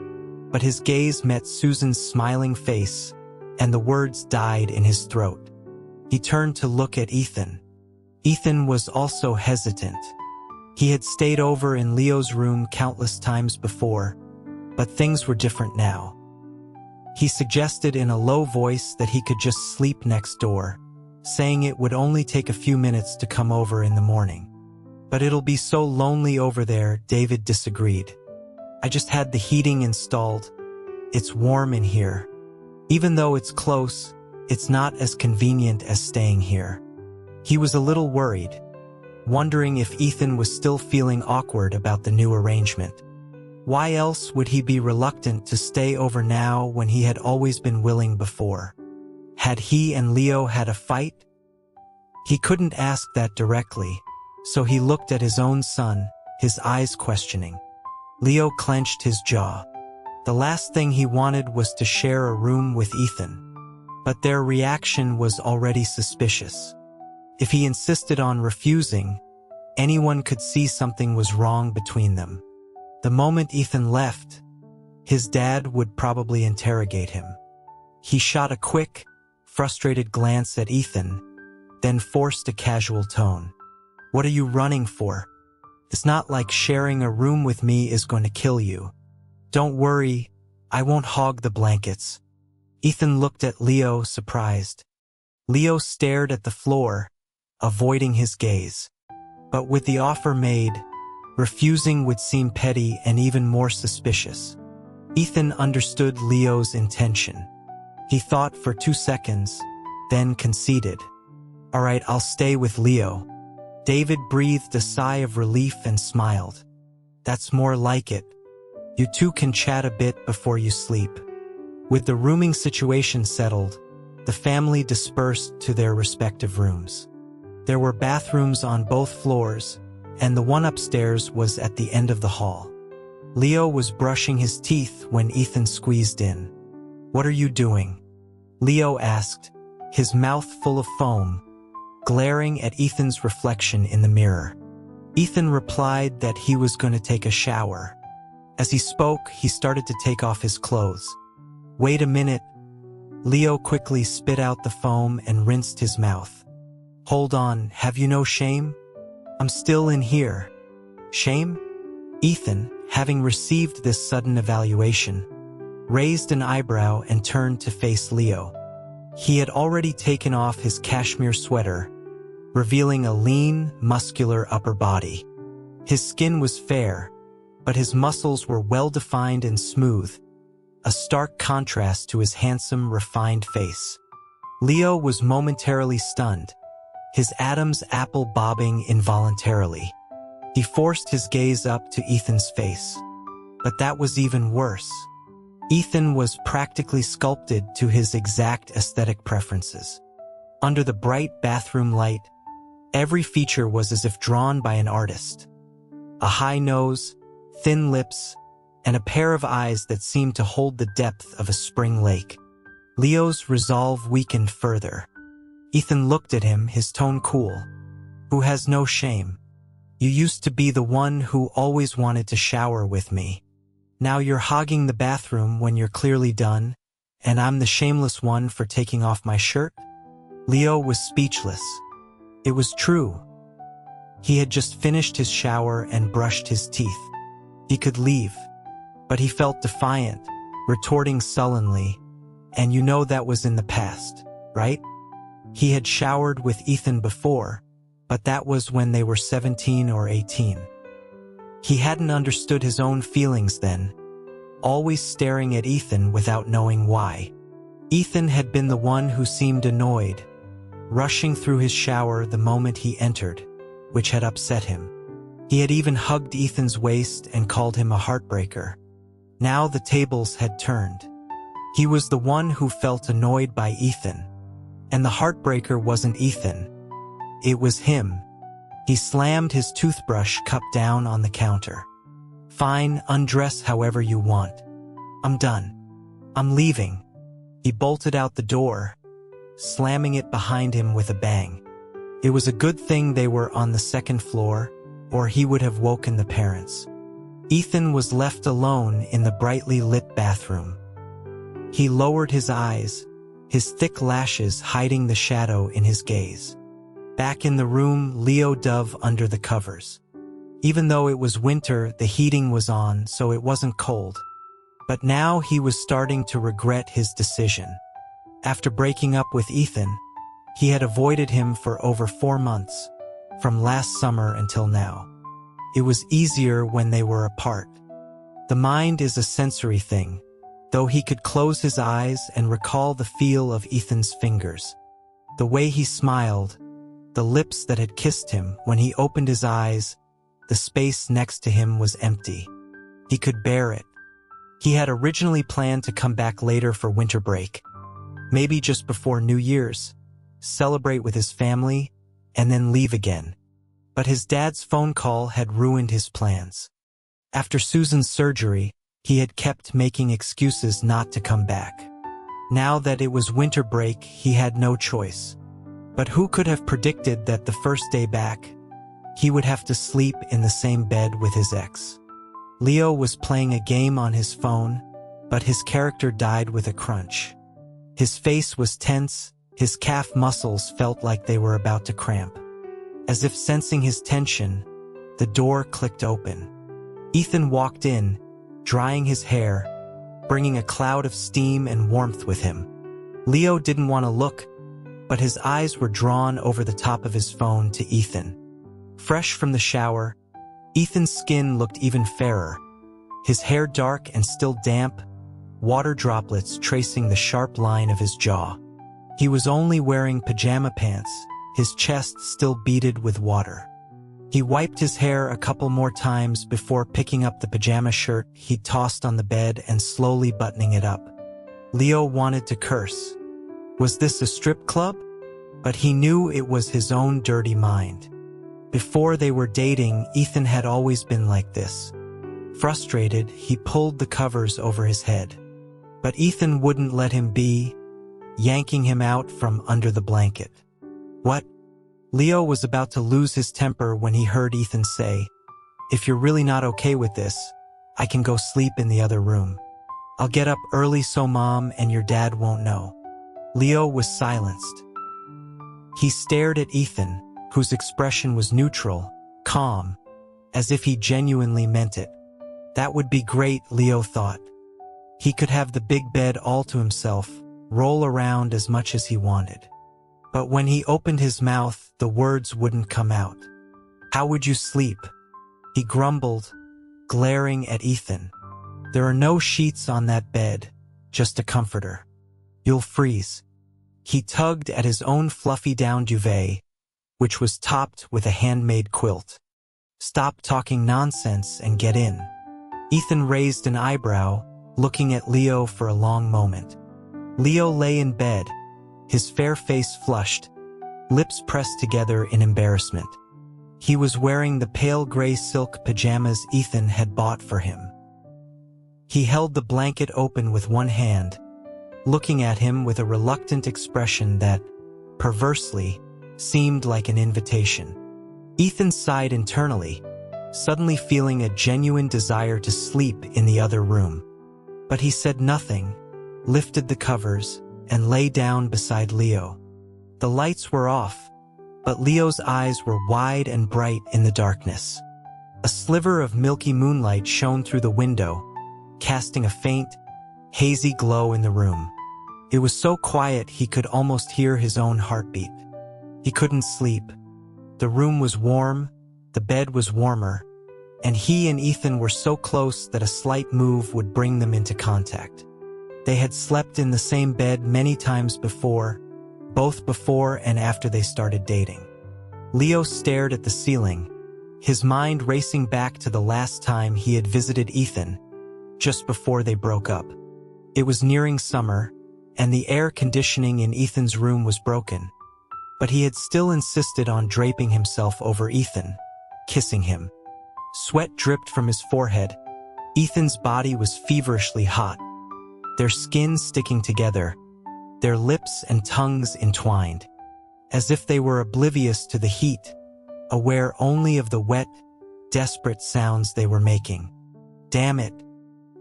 but his gaze met Susan's smiling face, and the words died in his throat. He turned to look at Ethan. Ethan was also hesitant. He had stayed over in Leo's room countless times before, but things were different now. He suggested in a low voice that he could just sleep next door, saying it would only take a few minutes to come over in the morning. "But it'll be so lonely over there," David disagreed. "I just had the heating installed. It's warm in here. Even though it's close, it's not as convenient as staying here." He was a little worried, wondering if Ethan was still feeling awkward about the new arrangement. Why else would he be reluctant to stay over now when he had always been willing before? Had he and Leo had a fight? He couldn't ask that directly, so he looked at his own son, his eyes questioning. Leo clenched his jaw. The last thing he wanted was to share a room with Ethan, but their reaction was already suspicious. If he insisted on refusing, anyone could see something was wrong between them. The moment Ethan left, his dad would probably interrogate him. He shot a quick, frustrated glance at Ethan, then forced a casual tone. "What are you running for? It's not like sharing a room with me is going to kill you. Don't worry, I won't hog the blankets." Ethan looked at Leo, surprised. Leo stared at the floor, avoiding his gaze. But with the offer made, refusing would seem petty and even more suspicious. Ethan understood Leo's intention. He thought for 2 seconds, then conceded. "All right, I'll stay with Leo." David breathed a sigh of relief and smiled. "That's more like it. You two can chat a bit before you sleep." With the rooming situation settled, the family dispersed to their respective rooms. There were bathrooms on both floors, and the one upstairs was at the end of the hall. Leo was brushing his teeth when Ethan squeezed in. "What are you doing?" Leo asked, his mouth full of foam, glaring at Ethan's reflection in the mirror. Ethan replied that he was going to take a shower. As he spoke, he started to take off his clothes. "Wait a minute." Leo quickly spit out the foam and rinsed his mouth. "Hold on, have you no shame? I'm still in here." "Shame?" Ethan, having received this sudden evaluation, raised an eyebrow and turned to face Leo. He had already taken off his cashmere sweater, revealing a lean, muscular upper body. His skin was fair, but his muscles were well-defined and smooth, a stark contrast to his handsome, refined face. Leo was momentarily stunned, his Adam's apple bobbing involuntarily. He forced his gaze up to Ethan's face. But that was even worse. Ethan was practically sculpted to his exact aesthetic preferences. Under the bright bathroom light, every feature was as if drawn by an artist. A high nose, thin lips, and a pair of eyes that seemed to hold the depth of a spring lake. Leo's resolve weakened further. Ethan looked at him, his tone cool. "Who has no shame? You used to be the one who always wanted to shower with me. Now you're hogging the bathroom when you're clearly done, and I'm the shameless one for taking off my shirt?" Leo was speechless. It was true. He had just finished his shower and brushed his teeth. He could leave, but he felt defiant, retorting sullenly, "And you know that was in the past, right?" He had showered with Ethan before, but that was when they were 17 or 18. He hadn't understood his own feelings then, always staring at Ethan without knowing why. Ethan had been the one who seemed annoyed, rushing through his shower the moment he entered, which had upset him. He had even hugged Ethan's waist and called him a heartbreaker. Now the tables had turned. He was the one who felt annoyed by Ethan. And the heartbreaker wasn't Ethan. It was him. He slammed his toothbrush cup down on the counter. "Fine, undress however you want. I'm done. I'm leaving." He bolted out the door, slamming it behind him with a bang. It was a good thing they were on the second floor, or he would have woken the parents. Ethan was left alone in the brightly lit bathroom. He lowered his eyes, his thick lashes hiding the shadow in his gaze. Back in the room, Leo dove under the covers. Even though it was winter, the heating was on, so it wasn't cold. But now he was starting to regret his decision. After breaking up with Ethan, he had avoided him for over 4 months, from last summer until now. It was easier when they were apart. The mind is a sensory thing, though he could close his eyes and recall the feel of Ethan's fingers. The way he smiled, the lips that had kissed him. When he opened his eyes, the space next to him was empty. He could bear it. He had originally planned to come back later for winter break, maybe just before New Year's, celebrate with his family, and then leave again. But his dad's phone call had ruined his plans. After Susan's surgery, he had kept making excuses not to come back. Now that it was winter break, he had no choice. But who could have predicted that the first day back, he would have to sleep in the same bed with his ex? Leo was playing a game on his phone, but his character died with a crunch. His face was tense, his calf muscles felt like they were about to cramp. As if sensing his tension, the door clicked open. Ethan walked in, drying his hair, bringing a cloud of steam and warmth with him. Leo didn't want to look, but his eyes were drawn over the top of his phone to Ethan. Fresh from the shower, Ethan's skin looked even fairer, his hair dark and still damp, water droplets tracing the sharp line of his jaw. He was only wearing pajama pants, his chest still beaded with water. He wiped his hair a couple more times before picking up the pajama shirt he tossed on the bed and slowly buttoning it up. Leo wanted to curse. Was this a strip club? But he knew it was his own dirty mind. Before they were dating, Ethan had always been like this. Frustrated, he pulled the covers over his head. But Ethan wouldn't let him be, yanking him out from under the blanket. "What?" Leo was about to lose his temper when he heard Ethan say, "If you're really not okay with this, I can go sleep in the other room. I'll get up early so Mom and your dad won't know." Leo was silenced. He stared at Ethan, whose expression was neutral, calm, as if he genuinely meant it. That would be great, Leo thought. He could have the big bed all to himself, roll around as much as he wanted. But when he opened his mouth, the words wouldn't come out. "How would you sleep?" He grumbled, glaring at Ethan. "There are no sheets on that bed, just a comforter. You'll freeze." He tugged at his own fluffy down duvet, which was topped with a handmade quilt. "Stop talking nonsense and get in." Ethan raised an eyebrow, looking at Leo for a long moment. Leo lay in bed, his fair face flushed, lips pressed together in embarrassment. He was wearing the pale gray silk pajamas Ethan had bought for him. He held the blanket open with one hand, looking at him with a reluctant expression that, perversely, seemed like an invitation. Ethan sighed internally, suddenly feeling a genuine desire to sleep in the other room. But he said nothing, lifted the covers, and lay down beside Leo. The lights were off, but Leo's eyes were wide and bright in the darkness. A sliver of milky moonlight shone through the window, casting a faint, hazy glow in the room. It was so quiet he could almost hear his own heartbeat. He couldn't sleep. The room was warm, the bed was warmer, and he and Ethan were so close that a slight move would bring them into contact. They had slept in the same bed many times before, both before and after they started dating. Leo stared at the ceiling, his mind racing back to the last time he had visited Ethan, just before they broke up. It was nearing summer, and the air conditioning in Ethan's room was broken, but he had still insisted on draping himself over Ethan, kissing him. Sweat dripped from his forehead. Ethan's body was feverishly hot, their skin sticking together, their lips and tongues entwined, as if they were oblivious to the heat, aware only of the wet, desperate sounds they were making. Damn it!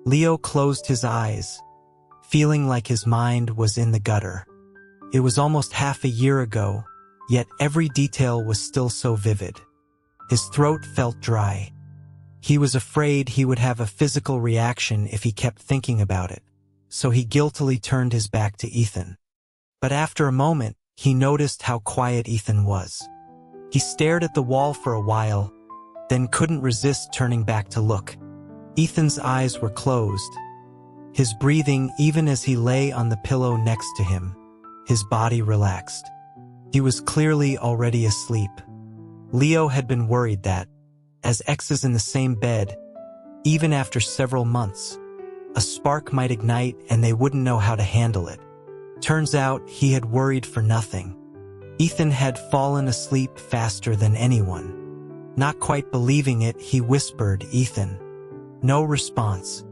Leo closed his eyes, feeling like his mind was in the gutter. It was almost half a year ago, yet every detail was still so vivid. His throat felt dry. He was afraid he would have a physical reaction if he kept thinking about it, so he guiltily turned his back to Ethan. But after a moment, he noticed how quiet Ethan was. He stared at the wall for a while, then couldn't resist turning back to look. Ethan's eyes were closed, his breathing even as he lay on the pillow next to him, his body relaxed. He was clearly already asleep. Leo had been worried that, as exes in the same bed, even after several months, a spark might ignite and they wouldn't know how to handle it. Turns out he had worried for nothing. Ethan had fallen asleep faster than anyone. Not quite believing it, he whispered, "Ethan." No response.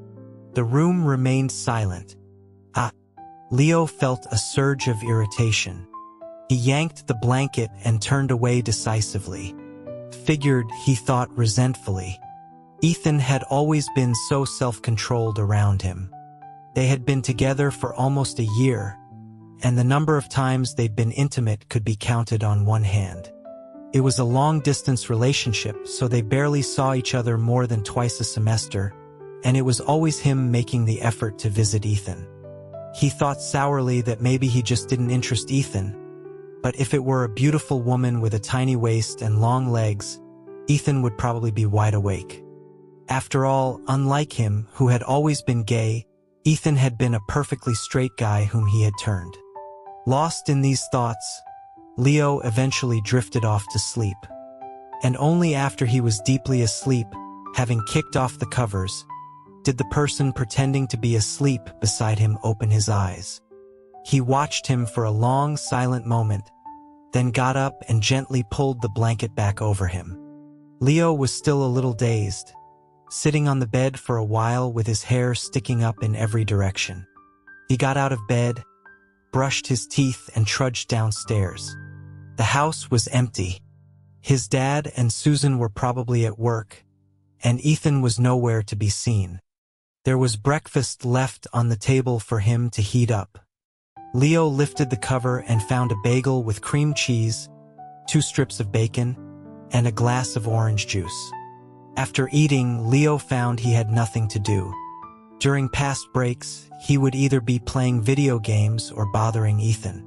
The room remained silent. Leo felt a surge of irritation. He yanked the blanket and turned away decisively. Figured, he thought resentfully. Ethan had always been so self-controlled around him. They had been together for almost a year, and the number of times they'd been intimate could be counted on one hand. It was a long-distance relationship, so they barely saw each other more than twice a semester, and it was always him making the effort to visit Ethan. He thought sourly that maybe he just didn't interest Ethan, but if it were a beautiful woman with a tiny waist and long legs, Ethan would probably be wide awake. After all, unlike him, who had always been gay, Ethan had been a perfectly straight guy whom he had turned. Lost in these thoughts, Leo eventually drifted off to sleep. And only after he was deeply asleep, having kicked off the covers, did the person pretending to be asleep beside him open his eyes. He watched him for a long, silent moment, then got up and gently pulled the blanket back over him. Leo was still a little dazed, sitting on the bed for a while with his hair sticking up in every direction. He got out of bed, brushed his teeth, and trudged downstairs. The house was empty. His dad and Susan were probably at work, and Ethan was nowhere to be seen. There was breakfast left on the table for him to heat up. Leo lifted the cover and found a bagel with cream cheese, 2 strips of bacon, and a glass of orange juice. After eating, Leo found he had nothing to do. During past breaks, he would either be playing video games or bothering Ethan.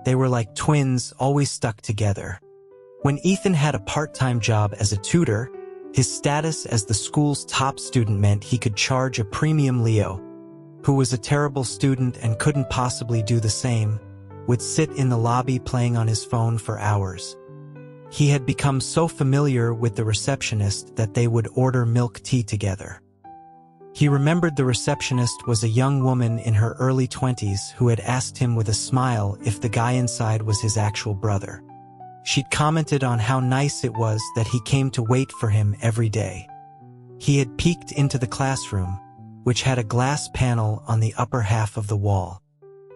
They were like twins, always stuck together. When Ethan had a part-time job as a tutor, His status as the school's top student meant he could charge a premium. Leo, who was a terrible student and couldn't possibly do the same, would sit in the lobby playing on his phone for hours. He had become so familiar with the receptionist that they would order milk tea together. He remembered the receptionist was a young woman in her early 20s who had asked him with a smile if the guy inside was his actual brother. She'd commented on how nice it was that he came to wait for him every day. He had peeked into the classroom, which had a glass panel on the upper half of the wall.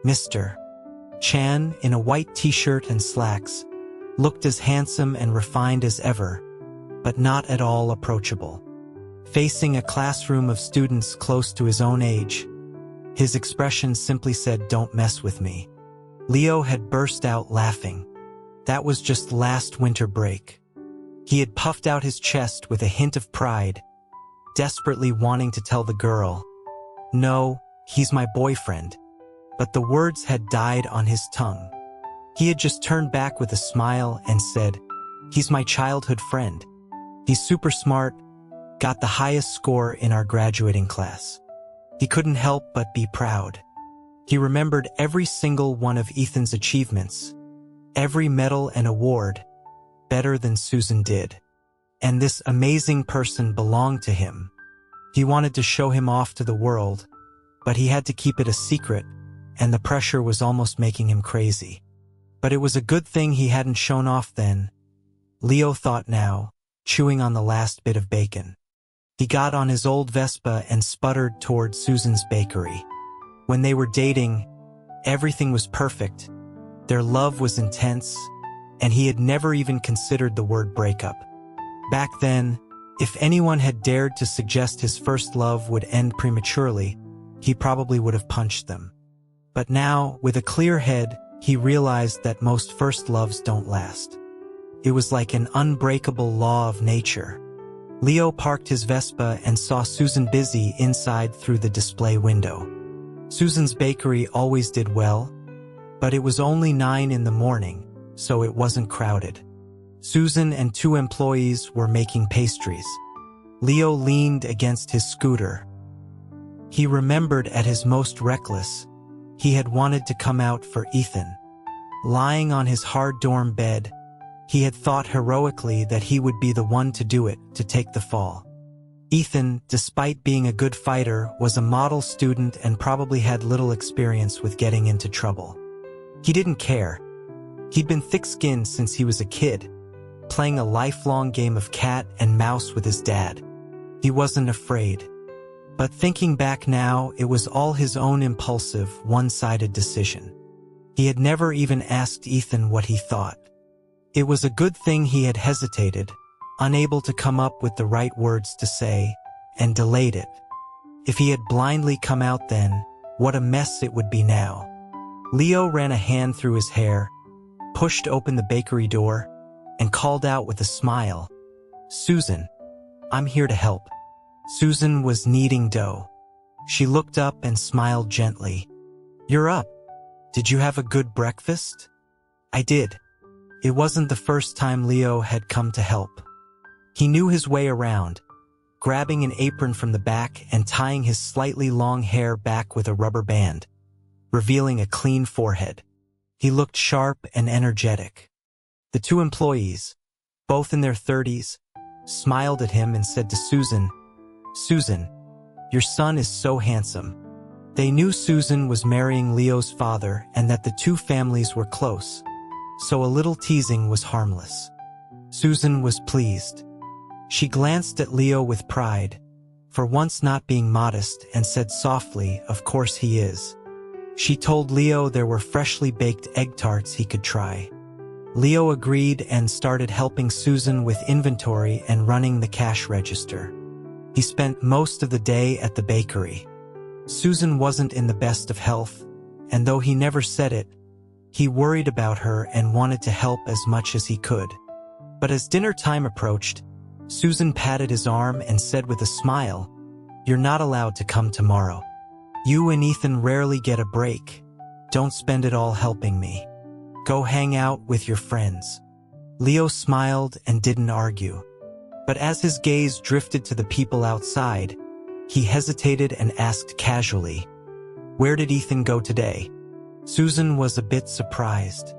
Mr. Chan, in a white t-shirt and slacks, looked as handsome and refined as ever, but not at all approachable. Facing a classroom of students close to his own age, his expression simply said, "Don't mess with me." Leo had burst out laughing. That was just last winter break. He had puffed out his chest with a hint of pride, desperately wanting to tell the girl, "No, he's my boyfriend," but the words had died on his tongue. He had just turned back with a smile and said, "He's my childhood friend. He's super smart, got the highest score in our graduating class." He couldn't help but be proud. He remembered every single one of Ethan's achievements, every medal and award, better than Susan did. And this amazing person belonged to him. He wanted to show him off to the world, but he had to keep it a secret, and the pressure was almost making him crazy. But it was a good thing he hadn't shown off then, Leo thought now, chewing on the last bit of bacon. He got on his old Vespa and sputtered toward Susan's bakery. When they were dating, everything was perfect. Their love was intense, and he had never even considered the word breakup. Back then, if anyone had dared to suggest his first love would end prematurely, he probably would have punched them. But now, with a clear head, he realized that most first loves don't last. It was like an unbreakable law of nature. Leo parked his Vespa and saw Susan busy inside through the display window. Susan's bakery always did well, but it was only 9 in the morning, so it wasn't crowded. Susan and 2 employees were making pastries. Leo leaned against his scooter. He remembered at his most reckless, he had wanted to come out for Ethan. Lying on his hard dorm bed, he had thought heroically that he would be the one to do it, to take the fall. Ethan, despite being a good fighter, was a model student and probably had little experience with getting into trouble. He didn't care. He'd been thick-skinned since he was a kid, playing a lifelong game of cat and mouse with his dad. He wasn't afraid. But thinking back now, it was all his own impulsive, one-sided decision. He had never even asked Ethan what he thought. It was a good thing he had hesitated, unable to come up with the right words to say, and delayed it. If he had blindly come out then, what a mess it would be now. Leo ran a hand through his hair, pushed open the bakery door, and called out with a smile, "Susan, I'm here to help." Susan was kneading dough. She looked up and smiled gently. "You're up. Did you have a good breakfast?" "I did." It wasn't the first time Leo had come to help. He knew his way around, grabbing an apron from the back and tying his slightly long hair back with a rubber band, revealing a clean forehead. He looked sharp and energetic. The 2 employees, both in their 30s, smiled at him and said to Susan, "Susan, your son is so handsome." They knew Susan was marrying Leo's father and that the 2 families were close, so a little teasing was harmless. Susan was pleased. She glanced at Leo with pride, for once not being modest, and said softly, "Of course he is." She told Leo there were freshly baked egg tarts he could try. Leo agreed and started helping Susan with inventory and running the cash register. He spent most of the day at the bakery. Susan wasn't in the best of health, and though he never said it, he worried about her and wanted to help as much as he could. But as dinner time approached, Susan patted his arm and said with a smile, "You're not allowed to come tomorrow. You and Ethan rarely get a break. Don't spend it all helping me. Go hang out with your friends." Leo smiled and didn't argue. But as his gaze drifted to the people outside, he hesitated and asked casually, "Where did Ethan go today?" Susan was a bit surprised.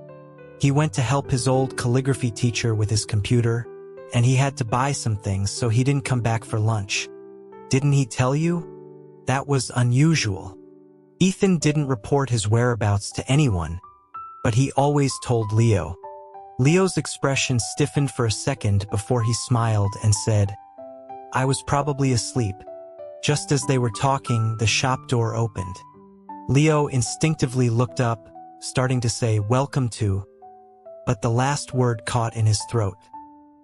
He went to help his old calligraphy teacher with his computer, and he had to buy some things, so he didn't come back for lunch. "Didn't he tell you?" That was unusual. Ethan didn't report his whereabouts to anyone, but he always told Leo. Leo's expression stiffened for a second before he smiled and said, "I was probably asleep." Just as they were talking, the shop door opened. Leo instinctively looked up, starting to say, "Welcome to," but the last word caught in his throat.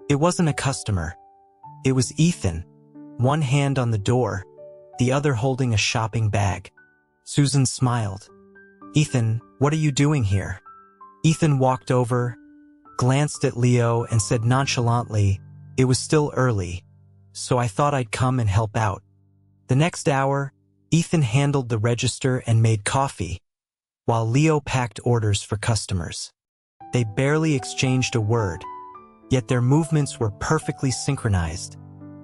It wasn't a customer. It was Ethan, one hand on the door, the other holding a shopping bag. Susan smiled. "Ethan, what are you doing here?" Ethan walked over, glanced at Leo, and said nonchalantly, "It was still early, so I thought I'd come and help out." The next hour, Ethan handled the register and made coffee, while Leo packed orders for customers. They barely exchanged a word, yet their movements were perfectly synchronized,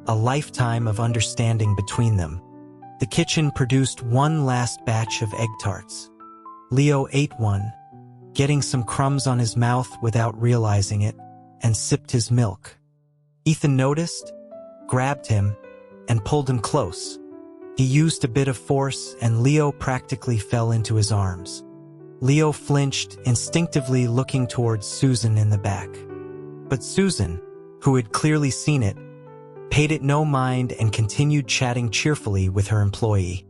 a lifetime of understanding between them. The kitchen produced one last batch of egg tarts. Leo ate one, getting some crumbs on his mouth without realizing it, and sipped his milk. Ethan noticed, grabbed him, and pulled him close. He used a bit of force, and Leo practically fell into his arms. Leo flinched, instinctively looking towards Susan in the back. But Susan, who had clearly seen it, paid it no mind and continued chatting cheerfully with her employee.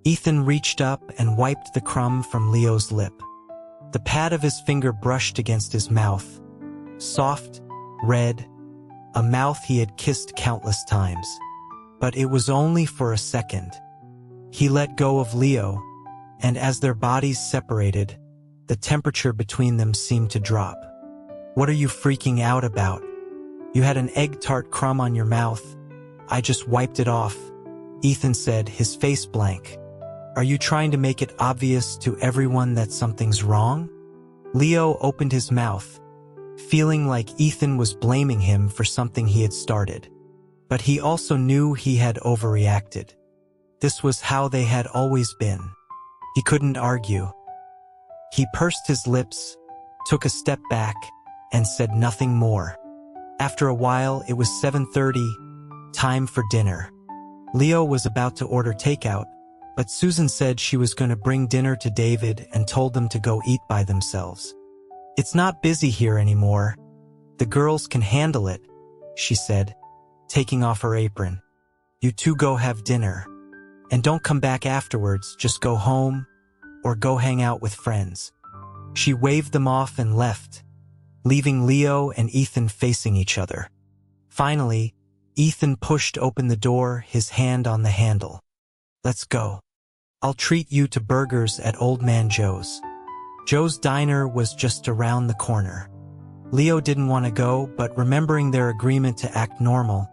Ethan reached up and wiped the crumb from Leo's lip. The pad of his finger brushed against his mouth. Soft, red, a mouth he had kissed countless times. But it was only for a second. He let go of Leo, and as their bodies separated, the temperature between them seemed to drop. "What are you freaking out about? You had an egg tart crumb on your mouth. I just wiped it off," Ethan said, his face blank. "Are you trying to make it obvious to everyone that something's wrong?" Leo opened his mouth, feeling like Ethan was blaming him for something he had started. But he also knew he had overreacted. This was how they had always been. He couldn't argue. He pursed his lips, took a step back, and said nothing more. After a while, it was 7:30, time for dinner. Leo was about to order takeout, but Susan said she was going to bring dinner to David and told them to go eat by themselves. "It's not busy here anymore. The girls can handle it," she said, taking off her apron. "You two go have dinner. And don't come back afterwards, just go home, or go hang out with friends." She waved them off and left, leaving Leo and Ethan facing each other. Finally, Ethan pushed open the door, his hand on the handle. "Let's go. I'll treat you to burgers at Old Man Joe's." Joe's diner was just around the corner. Leo didn't want to go, but remembering their agreement to act normal,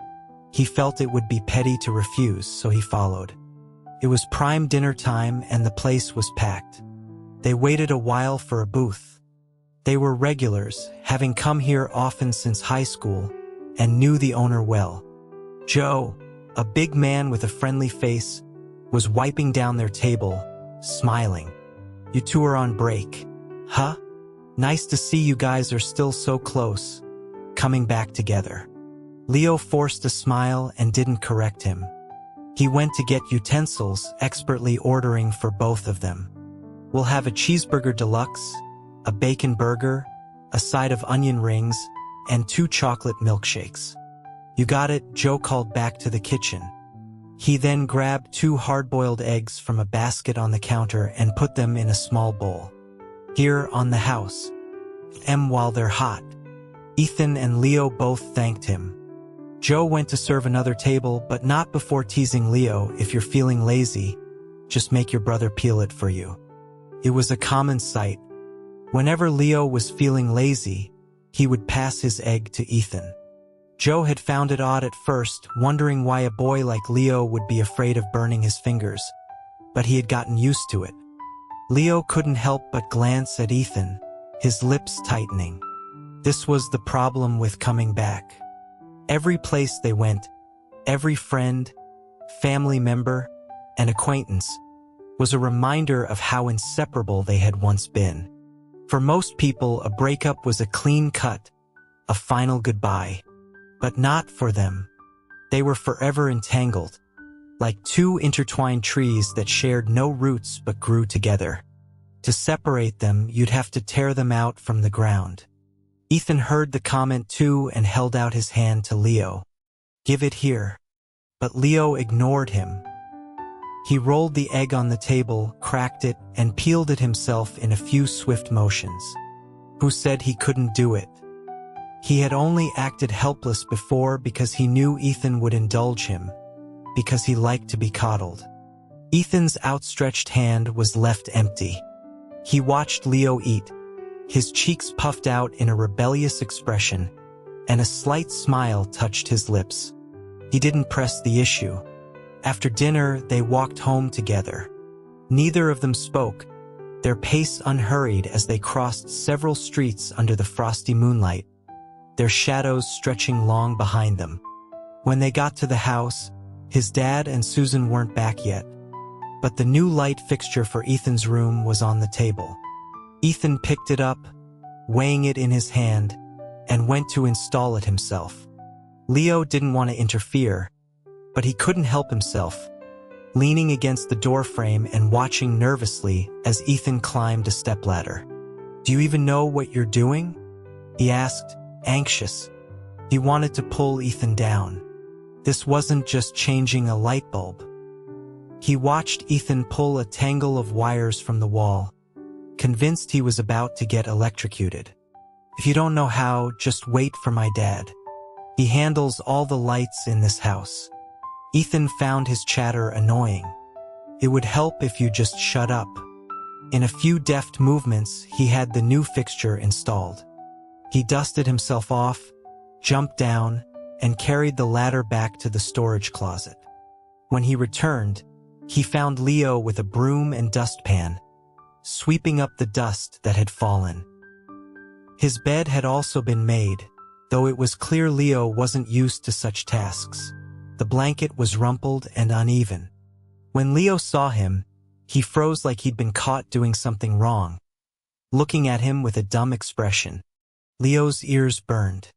he felt it would be petty to refuse, so he followed. It was prime dinner time and the place was packed. They waited a while for a booth. They were regulars, having come here often since high school, and knew the owner well. Joe, a big man with a friendly face, was wiping down their table, smiling. "You two are on break, huh? Nice to see you guys are still so close, coming back together." Leo forced a smile and didn't correct him. He went to get utensils, expertly ordering for both of them. "We'll have a cheeseburger deluxe, a bacon burger, a side of onion rings, and 2 chocolate milkshakes." "You got it," Joe called back to the kitchen. He then grabbed 2 hard-boiled eggs from a basket on the counter and put them in a small bowl. "Here on the house. While they're hot." Ethan and Leo both thanked him. Joe went to serve another table, but not before teasing Leo, "If you're feeling lazy, just make your brother peel it for you." It was a common sight. Whenever Leo was feeling lazy, he would pass his egg to Ethan. Joe had found it odd at first, wondering why a boy like Leo would be afraid of burning his fingers, but he had gotten used to it. Leo couldn't help but glance at Ethan, his lips tightening. This was the problem with coming back. Every place they went, every friend, family member, and acquaintance was a reminder of how inseparable they had once been. For most people, a breakup was a clean cut, a final goodbye. But not for them. They were forever entangled, like two intertwined trees that shared no roots but grew together. To separate them, you'd have to tear them out from the ground. Ethan heard the comment too and held out his hand to Leo. "Give it here." But Leo ignored him. He rolled the egg on the table, cracked it, and peeled it himself in a few swift motions. Who said he couldn't do it? He had only acted helpless before because he knew Ethan would indulge him, because he liked to be coddled. Ethan's outstretched hand was left empty. He watched Leo eat, his cheeks puffed out in a rebellious expression, and a slight smile touched his lips. He didn't press the issue. After dinner, they walked home together. Neither of them spoke, their pace unhurried as they crossed several streets under the frosty moonlight, their shadows stretching long behind them. When they got to the house, his dad and Susan weren't back yet, but the new light fixture for Ethan's room was on the table. Ethan picked it up, weighing it in his hand, and went to install it himself. Leo didn't want to interfere, but he couldn't help himself, leaning against the doorframe and watching nervously as Ethan climbed a stepladder. "Do you even know what you're doing?" he asked, anxious. He wanted to pull Ethan down. This wasn't just changing a light bulb. He watched Ethan pull a tangle of wires from the wall, convinced he was about to get electrocuted. "If you don't know how, just wait for my dad. He handles all the lights in this house." Ethan found his chatter annoying. "It would help if you just shut up." In a few deft movements, he had the new fixture installed. He dusted himself off, jumped down, and carried the ladder back to the storage closet. When he returned, he found Leo with a broom and dustpan, sweeping up the dust that had fallen. His bed had also been made, though it was clear Leo wasn't used to such tasks. The blanket was rumpled and uneven. When Leo saw him, he froze like he'd been caught doing something wrong, looking at him with a dumb expression. Leo's ears burned.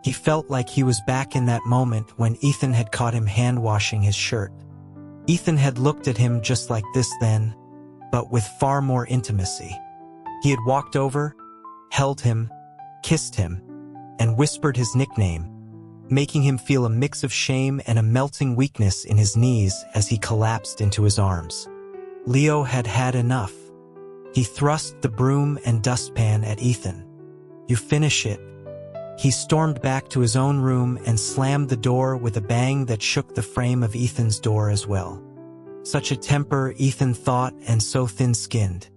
He felt like he was back in that moment when Ethan had caught him hand-washing his shirt. Ethan had looked at him just like this then, but with far more intimacy. He had walked over, held him, kissed him, and whispered his nickname, making him feel a mix of shame and a melting weakness in his knees as he collapsed into his arms. Leo had had enough. He thrust the broom and dustpan at Ethan. "You finish it." He stormed back to his own room and slammed the door with a bang that shook the frame of Ethan's door as well. Such a temper, Ethan thought, and so thin-skinned.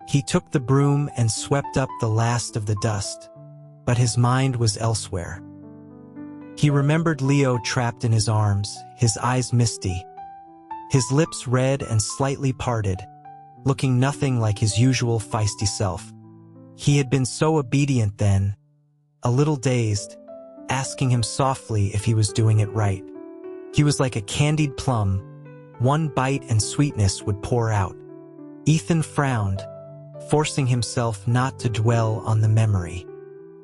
He took the broom and swept up the last of the dust, but his mind was elsewhere. He remembered Leo trapped in his arms, his eyes misty, his lips red and slightly parted, looking nothing like his usual feisty self. He had been so obedient then, a little dazed, asking him softly if he was doing it right. He was like a candied plum. One bite and sweetness would pour out. Ethan frowned, forcing himself not to dwell on the memory.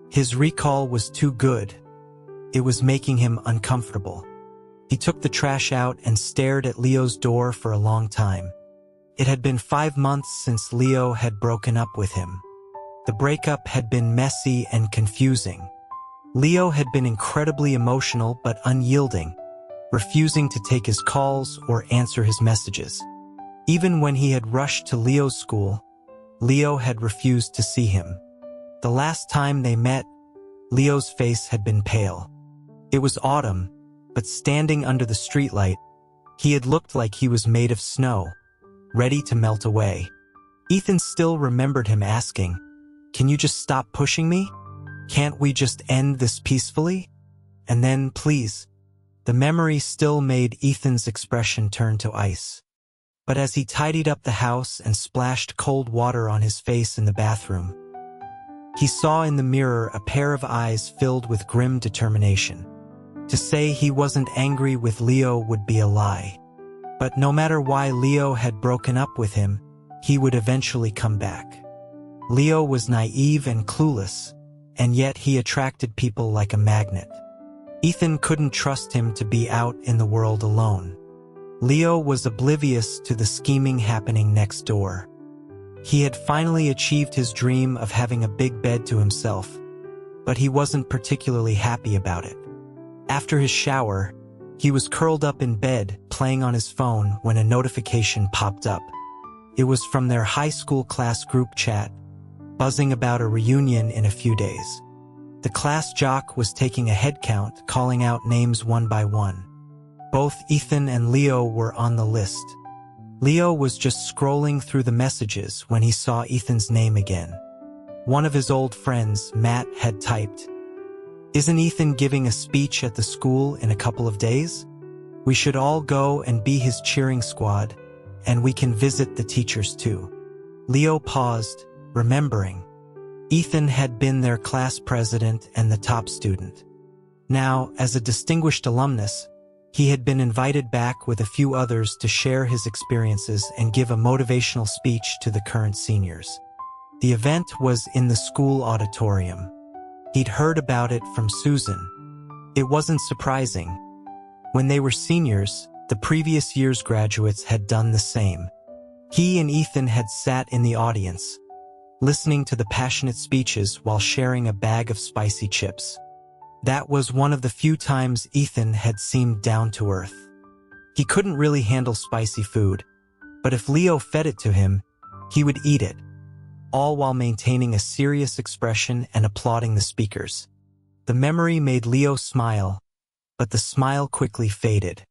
His recall was too good. It was making him uncomfortable. He took the trash out and stared at Leo's door for a long time. It had been 5 months since Leo had broken up with him. The breakup had been messy and confusing. Leo had been incredibly emotional but unyielding, refusing to take his calls or answer his messages. Even when he had rushed to Leo's school, Leo had refused to see him. The last time they met, Leo's face had been pale. It was autumn, but standing under the streetlight, he had looked like he was made of snow, ready to melt away. Ethan still remembered him asking, "Can you just stop pushing me? Can't we just end this peacefully? And then, please." The memory still made Ethan's expression turn to ice. But as he tidied up the house and splashed cold water on his face in the bathroom, he saw in the mirror a pair of eyes filled with grim determination. To say he wasn't angry with Leo would be a lie. But no matter why Leo had broken up with him, he would eventually come back. Leo was naive and clueless, and yet he attracted people like a magnet. Ethan couldn't trust him to be out in the world alone. Leo was oblivious to the scheming happening next door. He had finally achieved his dream of having a big bed to himself, but he wasn't particularly happy about it. After his shower, he was curled up in bed, playing on his phone when a notification popped up. It was from their high school class group chat, buzzing about a reunion in a few days. The class jock was taking a head count, calling out names one by one. Both Ethan and Leo were on the list. Leo was just scrolling through the messages when he saw Ethan's name again. One of his old friends, Matt, had typed, "Isn't Ethan giving a speech at the school in a couple of days? We should all go and be his cheering squad, and we can visit the teachers too." Leo paused, remembering. Ethan had been their class president and the top student. Now, as a distinguished alumnus, he had been invited back with a few others to share his experiences and give a motivational speech to the current seniors. The event was in the school auditorium. He'd heard about it from Susan. It wasn't surprising. When they were seniors, the previous year's graduates had done the same. He and Ethan had sat in the audience, listening to the passionate speeches while sharing a bag of spicy chips. That was one of the few times Ethan had seemed down to earth. He couldn't really handle spicy food, but if Leo fed it to him, he would eat it, all while maintaining a serious expression and applauding the speakers. The memory made Leo smile, but the smile quickly faded.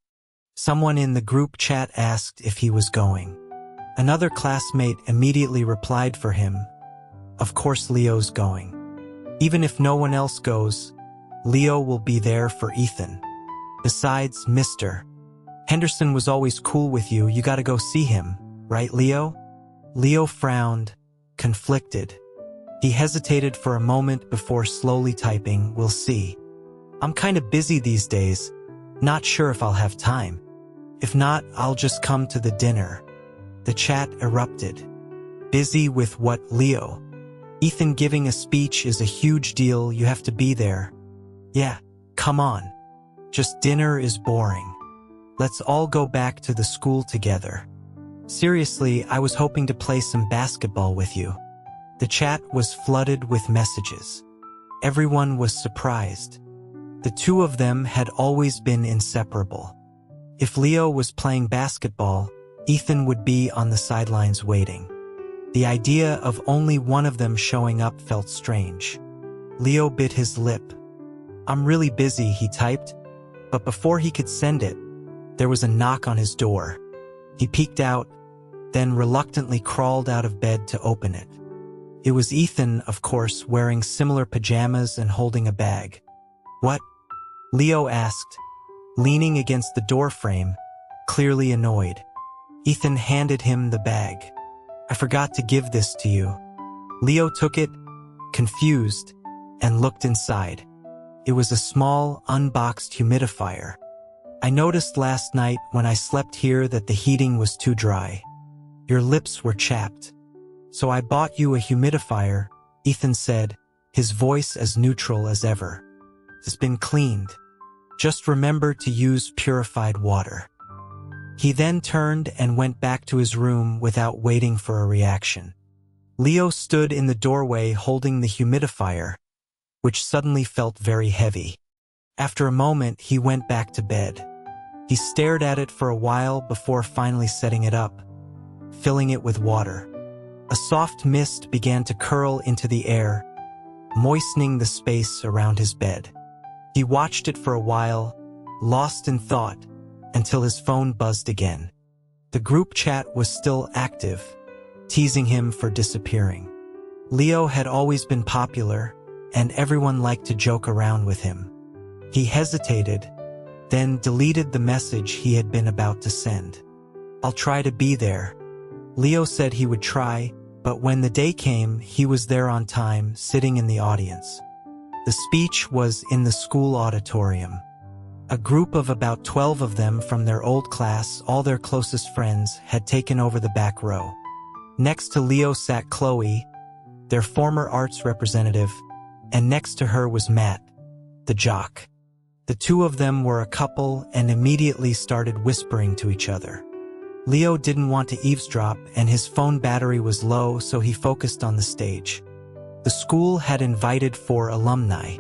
Someone in the group chat asked if he was going. Another classmate immediately replied for him, "Of course Leo's going. Even if no one else goes, Leo will be there for Ethan. Besides, Mr. Henderson was always cool with you, you gotta go see him, right, Leo?" Leo frowned, conflicted. He hesitated for a moment before slowly typing, "We'll see. I'm kinda busy these days, not sure if I'll have time. If not, I'll just come to the dinner." The chat erupted. "Busy with what, Leo? Ethan giving a speech is a huge deal, you have to be there. Yeah, come on. Just dinner is boring. Let's all go back to the school together. Seriously, I was hoping to play some basketball with you." The chat was flooded with messages. Everyone was surprised. The two of them had always been inseparable. If Leo was playing basketball, Ethan would be on the sidelines waiting. The idea of only one of them showing up felt strange. Leo bit his lip. "I'm really busy," he typed, but before he could send it, there was a knock on his door. He peeked out, then reluctantly crawled out of bed to open it. It was Ethan, of course, wearing similar pajamas and holding a bag. "What?" Leo asked, leaning against the doorframe, clearly annoyed. Ethan handed him the bag. "I forgot to give this to you." Leo took it, confused, and looked inside. It was a small, unboxed humidifier. "I noticed last night when I slept here that the heating was too dry. Your lips were chapped. So I bought you a humidifier," Ethan said, his voice as neutral as ever. "It's been cleaned. Just remember to use purified water." He then turned and went back to his room without waiting for a reaction. Leo stood in the doorway holding the humidifier, which suddenly felt very heavy. After a moment, he went back to bed. He stared at it for a while before finally setting it up, filling it with water. A soft mist began to curl into the air, moistening the space around his bed. He watched it for a while, lost in thought, until his phone buzzed again. The group chat was still active, teasing him for disappearing. Leo had always been popular, and everyone liked to joke around with him. He hesitated, then deleted the message he had been about to send. "I'll try to be there." Leo said he would try, but when the day came, he was there on time, sitting in the audience. The speech was in the school auditorium. A group of about 12 of them from their old class, all their closest friends, had taken over the back row. Next to Leo sat Chloe, their former arts representative, and next to her was Matt, the jock. The two of them were a couple and immediately started whispering to each other. Leo didn't want to eavesdrop, and his phone battery was low, so he focused on the stage. The school had invited 4 alumni.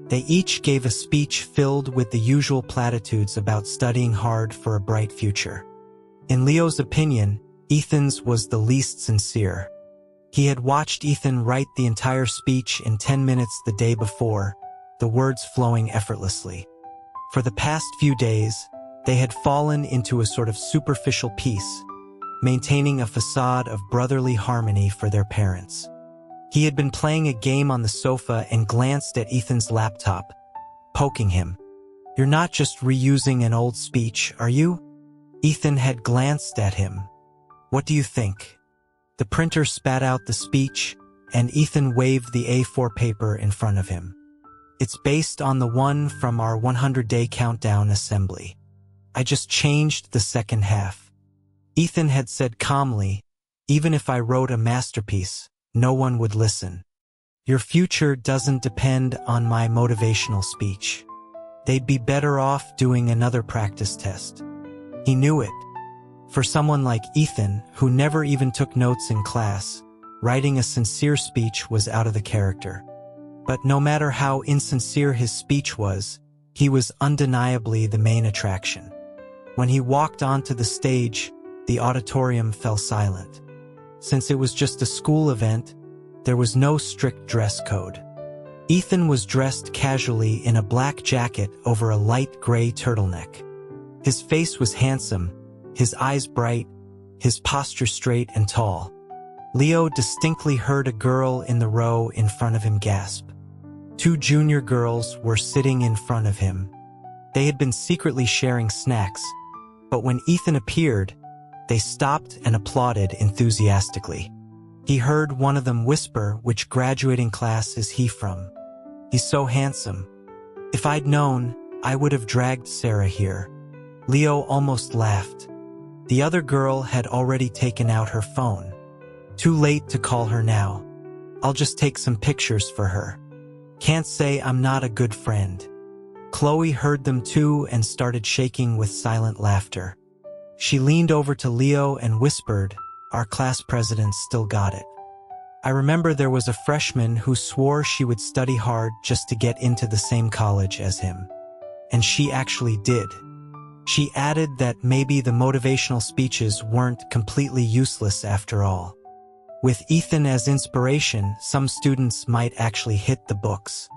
They each gave a speech filled with the usual platitudes about studying hard for a bright future. In Leo's opinion, Ethan's was the least sincere. He had watched Ethan write the entire speech in 10 minutes the day before, the words flowing effortlessly. For the past few days, they had fallen into a sort of superficial peace, maintaining a facade of brotherly harmony for their parents. He had been playing a game on the sofa and glanced at Ethan's laptop, poking him. "You're not just reusing an old speech, are you?" Ethan had glanced at him. "What do you think?" The printer spat out the speech, and Ethan waved the A4 paper in front of him. "It's based on the one from our 100-day countdown assembly. I just changed the second half." Ethan had said calmly, "Even if I wrote a masterpiece, no one would listen. Your future doesn't depend on my motivational speech. They'd be better off doing another practice test." He knew it. For someone like Ethan, who never even took notes in class, writing a sincere speech was out of the character. But no matter how insincere his speech was, he was undeniably the main attraction. When he walked onto the stage, the auditorium fell silent. Since it was just a school event, there was no strict dress code. Ethan was dressed casually in a black jacket over a light gray turtleneck. His face was handsome, his eyes bright, his posture straight and tall. Leo distinctly heard a girl in the row in front of him gasp. 2 junior girls were sitting in front of him. They had been secretly sharing snacks, but when Ethan appeared, they stopped and applauded enthusiastically. He heard one of them whisper, "Which graduating class is he from? He's so handsome. If I'd known, I would have dragged Sarah here." Leo almost laughed. The other girl had already taken out her phone. "Too late to call her now. I'll just take some pictures for her. Can't say I'm not a good friend." Chloe heard them too and started shaking with silent laughter. She leaned over to Leo and whispered, "Our class president still got it. I remember there was a freshman who swore she would study hard just to get into the same college as him. And she actually did." She added that maybe the motivational speeches weren't completely useless after all. With Ethan as inspiration, some students might actually hit the books.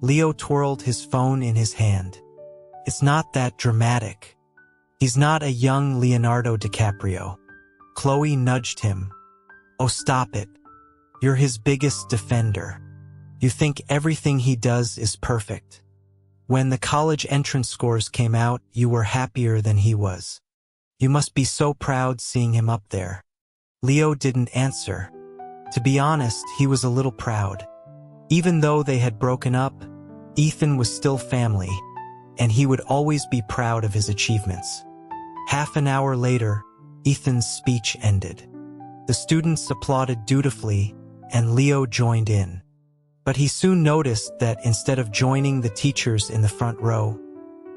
Leo twirled his phone in his hand. "It's not that dramatic. He's not a young Leonardo DiCaprio." Chloe nudged him. "Oh, stop it. You're his biggest defender. You think everything he does is perfect. When the college entrance scores came out, you were happier than he was. You must be so proud seeing him up there." Leo didn't answer. To be honest, he was a little proud. Even though they had broken up, Ethan was still family, and he would always be proud of his achievements. Half an hour later, Ethan's speech ended. The students applauded dutifully, and Leo joined in. But he soon noticed that instead of joining the teachers in the front row,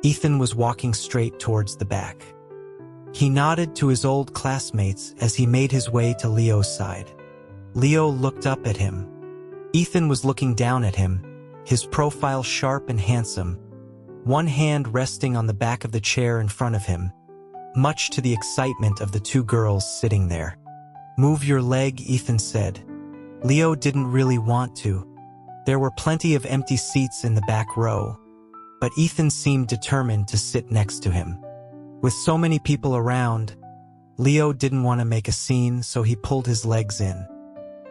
Ethan was walking straight towards the back. He nodded to his old classmates as he made his way to Leo's side. Leo looked up at him. Ethan was looking down at him, his profile sharp and handsome, one hand resting on the back of the chair in front of him, much to the excitement of the 2 girls sitting there. "Move your leg," Ethan said. Leo didn't really want to. There were plenty of empty seats in the back row, but Ethan seemed determined to sit next to him. With so many people around, Leo didn't want to make a scene, so he pulled his legs in.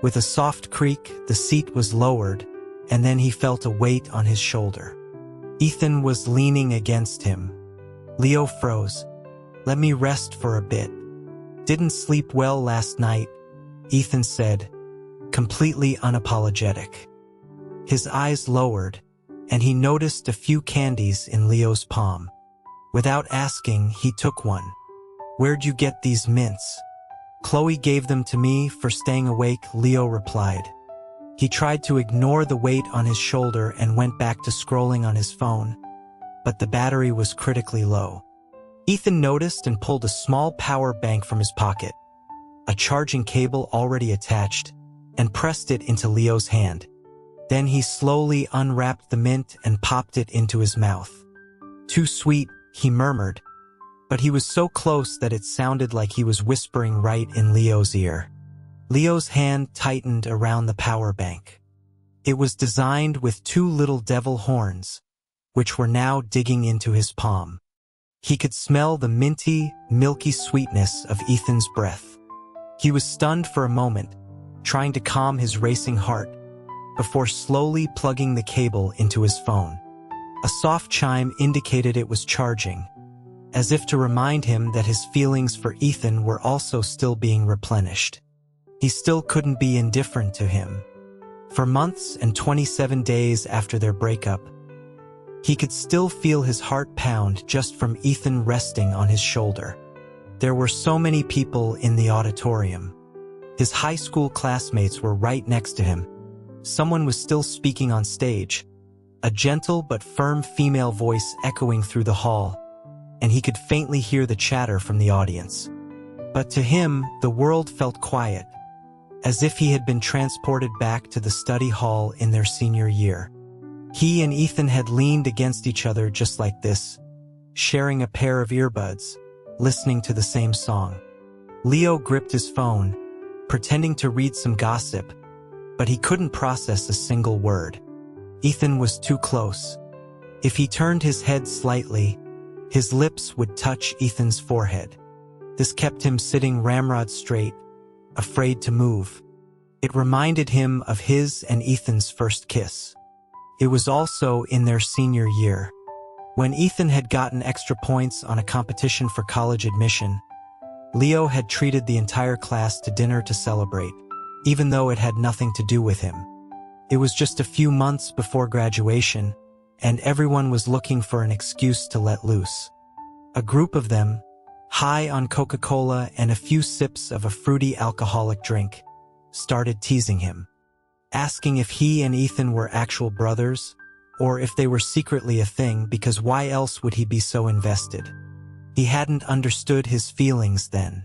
With a soft creak, the seat was lowered, and then he felt a weight on his shoulder. Ethan was leaning against him. Leo froze. "Let me rest for a bit. Didn't sleep well last night," Ethan said, completely unapologetic. His eyes lowered, and he noticed a few candies in Leo's palm. Without asking, he took one. "Where'd you get these mints?" "Chloe gave them to me for staying awake," Leo replied. He tried to ignore the weight on his shoulder and went back to scrolling on his phone, but the battery was critically low. Ethan noticed and pulled a small power bank from his pocket, a charging cable already attached, and pressed it into Leo's hand. Then he slowly unwrapped the mint and popped it into his mouth. "Too sweet," he murmured, but he was so close that it sounded like he was whispering right in Leo's ear. Leo's hand tightened around the power bank. It was designed with two little devil horns, which were now digging into his palm. He could smell the minty, milky sweetness of Ethan's breath. He was stunned for a moment, trying to calm his racing heart, before slowly plugging the cable into his phone. A soft chime indicated it was charging, as if to remind him that his feelings for Ethan were also still being replenished. He still couldn't be indifferent to him. For months and 27 days after their breakup, he could still feel his heart pound just from Ethan resting on his shoulder. There were so many people in the auditorium. His high school classmates were right next to him. Someone was still speaking on stage, a gentle but firm female voice echoing through the hall, and he could faintly hear the chatter from the audience. But to him, the world felt quiet, as if he had been transported back to the study hall in their senior year. He and Ethan had leaned against each other just like this, sharing a pair of earbuds, listening to the same song. Leo gripped his phone, pretending to read some gossip, but he couldn't process a single word. Ethan was too close. If he turned his head slightly, his lips would touch Ethan's forehead. This kept him sitting ramrod straight, afraid to move. It reminded him of his and Ethan's first kiss. It was also in their senior year, when Ethan had gotten extra points on a competition for college admission. Leo had treated the entire class to dinner to celebrate, even though it had nothing to do with him. It was just a few months before graduation, and everyone was looking for an excuse to let loose. A group of them, high on Coca-Cola and a few sips of a fruity alcoholic drink, started teasing him, asking if he and Ethan were actual brothers, or if they were secretly a thing, because why else would he be so invested? He hadn't understood his feelings then.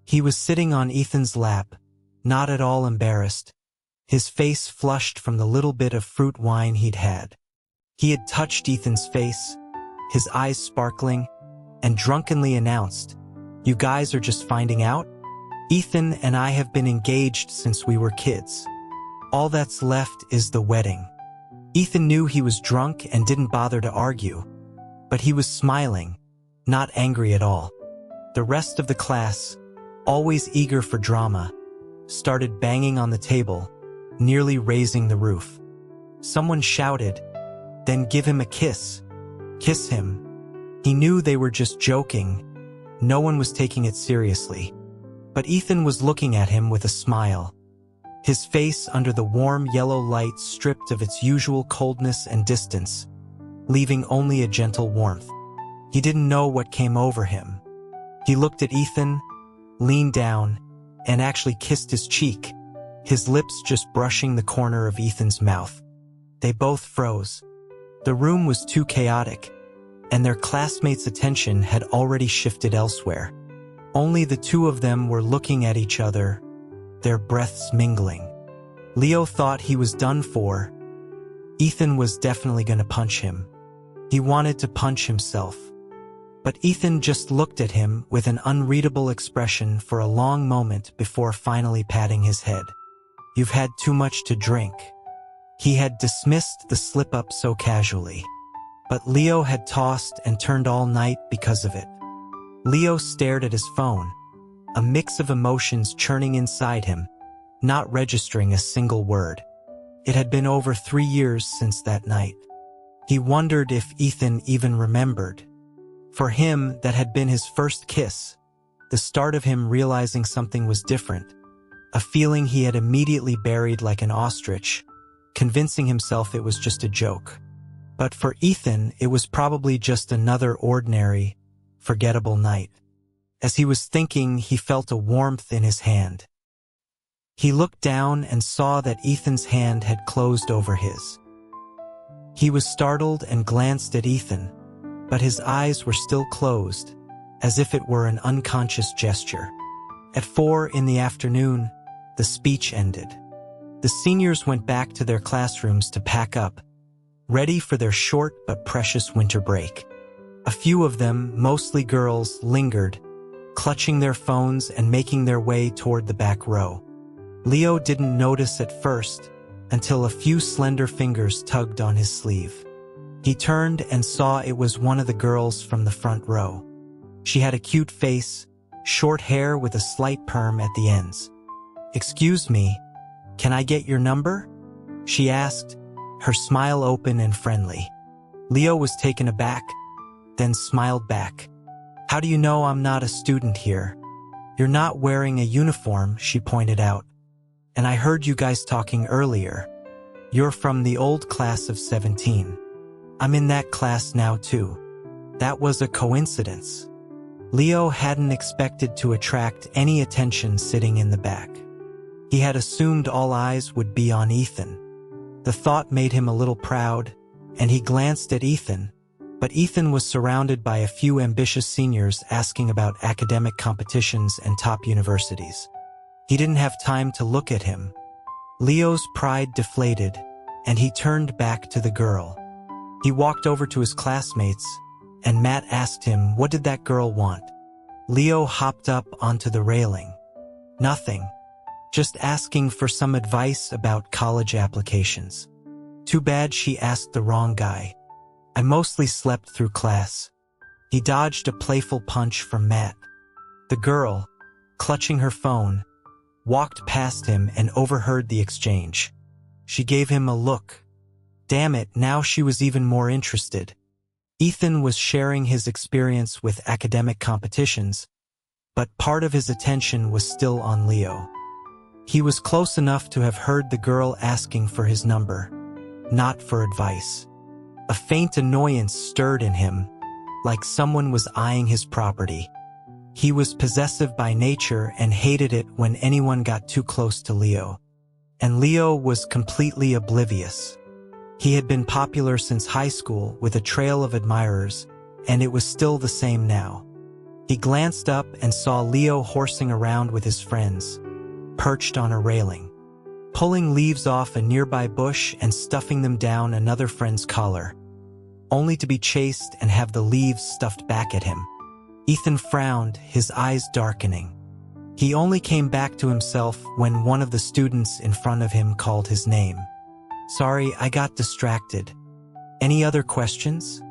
He was sitting on Ethan's lap, not at all embarrassed, his face flushed from the little bit of fruit wine he'd had. He had touched Ethan's face, his eyes sparkling, and drunkenly announced, "You guys are just finding out? Ethan and I have been engaged since we were kids. All that's left is the wedding." Ethan knew he was drunk and didn't bother to argue, but he was smiling, not angry at all. The rest of the class, always eager for drama, started banging on the table, nearly raising the roof. Someone shouted, "Then give him a kiss. Kiss him." He knew they were just joking. No one was taking it seriously. But Ethan was looking at him with a smile, his face under the warm yellow light stripped of its usual coldness and distance, leaving only a gentle warmth. He didn't know what came over him. He looked at Ethan, leaned down, and actually kissed his cheek, his lips just brushing the corner of Ethan's mouth. They both froze. The room was too chaotic, and their classmates' attention had already shifted elsewhere. Only the two of them were looking at each other, their breaths mingling. Leo thought he was done for. Ethan was definitely going to punch him. He wanted to punch himself. But Ethan just looked at him with an unreadable expression for a long moment before finally patting his head. "You've had too much to drink." He had dismissed the slip-up so casually. But Leo had tossed and turned all night because of it. Leo stared at his phone, a mix of emotions churning inside him, not registering a single word. It had been over 3 years since that night. He wondered if Ethan even remembered. For him, that had been his first kiss, the start of him realizing something was different, a feeling he had immediately buried like an ostrich, convincing himself it was just a joke. But for Ethan, it was probably just another ordinary, forgettable night. As he was thinking, he felt a warmth in his hand. He looked down and saw that Ethan's hand had closed over his. He was startled and glanced at Ethan, but his eyes were still closed, as if it were an unconscious gesture. At 4 p.m, the speech ended. The seniors went back to their classrooms to pack up, ready for their short but precious winter break. A few of them, mostly girls, lingered, clutching their phones and making their way toward the back row. Leo didn't notice at first, until a few slender fingers tugged on his sleeve. He turned and saw it was one of the girls from the front row. She had a cute face, short hair with a slight perm at the ends. "Excuse me, can I get your number?" she asked, her smile open and friendly. Leo was taken aback, then smiled back. "How do you know I'm not a student here?" "You're not wearing a uniform," she pointed out. "And I heard you guys talking earlier. You're from the old class of 17. I'm in that class now too." That was a coincidence. Leo hadn't expected to attract any attention sitting in the back. He had assumed all eyes would be on Ethan. The thought made him a little proud, and he glanced at Ethan, but Ethan was surrounded by a few ambitious seniors asking about academic competitions and top universities. He didn't have time to look at him. Leo's pride deflated, and he turned back to the girl. He walked over to his classmates, and Matt asked him, "What did that girl want?" Leo hopped up onto the railing. "Nothing. Just asking for some advice about college applications. Too bad she asked the wrong guy. I mostly slept through class." He dodged a playful punch from Matt. The girl, clutching her phone, walked past him and overheard the exchange. She gave him a look. Damn it, now she was even more interested. Ethan was sharing his experience with academic competitions, but part of his attention was still on Leo. He was close enough to have heard the girl asking for his number, not for advice. A faint annoyance stirred in him, like someone was eyeing his property. He was possessive by nature and hated it when anyone got too close to Leo. And Leo was completely oblivious. He had been popular since high school with a trail of admirers, and it was still the same now. He glanced up and saw Leo horsing around with his friends, perched on a railing, pulling leaves off a nearby bush and stuffing them down another friend's collar, only to be chased and have the leaves stuffed back at him. Ethan frowned, his eyes darkening. He only came back to himself when one of the students in front of him called his name. "Sorry, I got distracted. Any other questions?"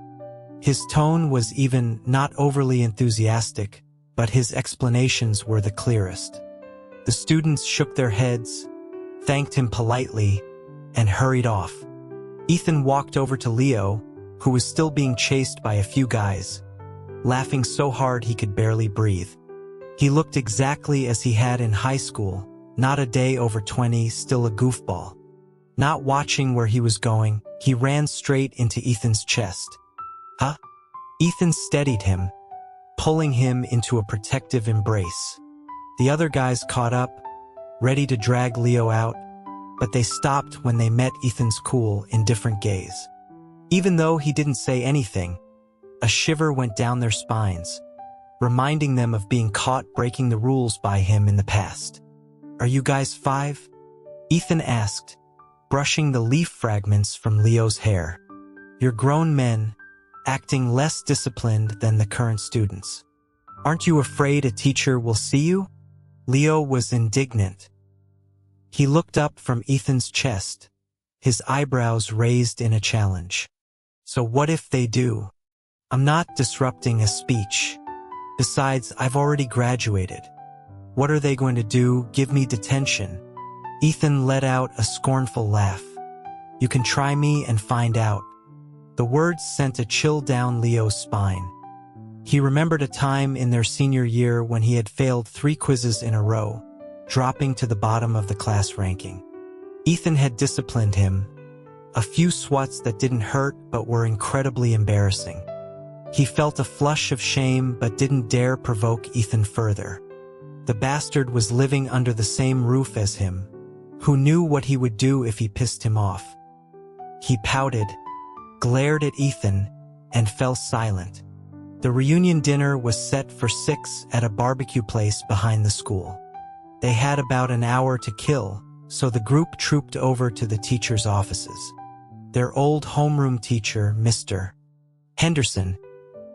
His tone was even not overly enthusiastic, but his explanations were the clearest. The students shook their heads, thanked him politely, and hurried off. Ethan walked over to Leo, who was still being chased by a few guys, laughing so hard he could barely breathe. He looked exactly as he had in high school, not a day over 20, still a goofball. Not watching where he was going, he ran straight into Ethan's chest. "Huh?" Ethan steadied him, pulling him into a protective embrace. The other guys caught up, ready to drag Leo out, but they stopped when they met Ethan's cool, indifferent gaze. Even though he didn't say anything, a shiver went down their spines, reminding them of being caught breaking the rules by him in the past. "Are you guys 5? Ethan asked, brushing the leaf fragments from Leo's hair. "You're grown men, acting less disciplined than the current students. Aren't you afraid a teacher will see you?" Leo was indignant. He looked up from Ethan's chest, his eyebrows raised in a challenge. "So what if they do? I'm not disrupting a speech. Besides, I've already graduated. What are they going to do, give me detention?" Ethan let out a scornful laugh. "You can try me and find out." The words sent a chill down Leo's spine. He remembered a time in their senior year when he had failed 3 quizzes in a row, dropping to the bottom of the class ranking. Ethan had disciplined him, A few swats that didn't hurt but were incredibly embarrassing. He felt a flush of shame but didn't dare provoke Ethan further. The bastard was living under the same roof as him. Who knew what he would do if he pissed him off? He pouted, glared at Ethan, and fell silent. The reunion dinner was set for 6 at a barbecue place behind the school. They had about an hour to kill, so the group trooped over to the teachers' offices. Their old homeroom teacher, Mr. Henderson,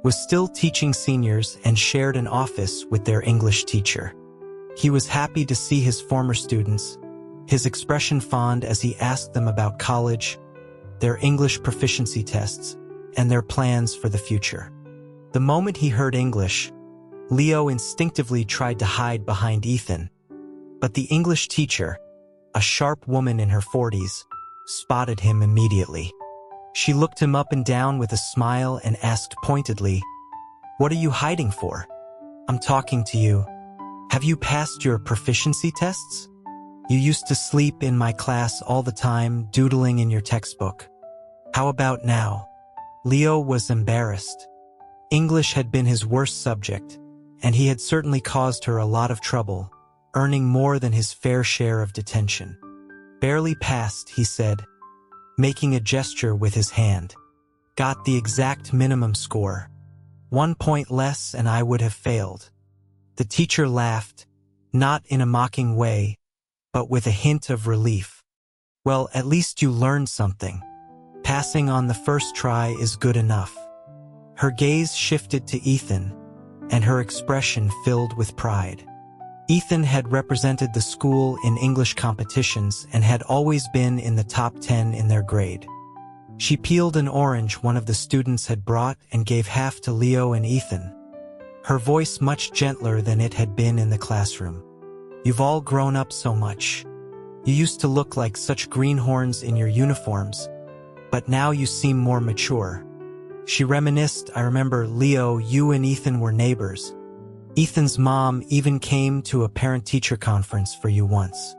was still teaching seniors and shared an office with their English teacher. He was happy to see his former students, his expression fond as he asked them about college, their English proficiency tests, and their plans for the future. The moment he heard English, Leo instinctively tried to hide behind Ethan, but the English teacher, a sharp woman in her 40s, spotted him immediately. She looked him up and down with a smile and asked pointedly, "What are you hiding for? I'm talking to you. Have you passed your proficiency tests? You used to sleep in my class all the time, doodling in your textbook. How about now?" Leo was embarrassed. English had been his worst subject, and he had certainly caused her a lot of trouble, earning more than his fair share of detention. "Barely passed," he said, making a gesture with his hand. "Got the exact minimum score. 1 point less and I would have failed." The teacher laughed, not in a mocking way, but with a hint of relief. "Well, at least you learned something. Passing on the first try is good enough." Her gaze shifted to Ethan, and her expression filled with pride. Ethan had represented the school in English competitions and had always been in the top 10 in their grade. She peeled an orange one of the students had brought and gave half to Leo and Ethan, her voice much gentler than it had been in the classroom. "You've all grown up so much. You used to look like such greenhorns in your uniforms, but now you seem more mature." She reminisced, "I remember, Leo, you and Ethan were neighbors. Ethan's mom even came to a parent-teacher conference for you once.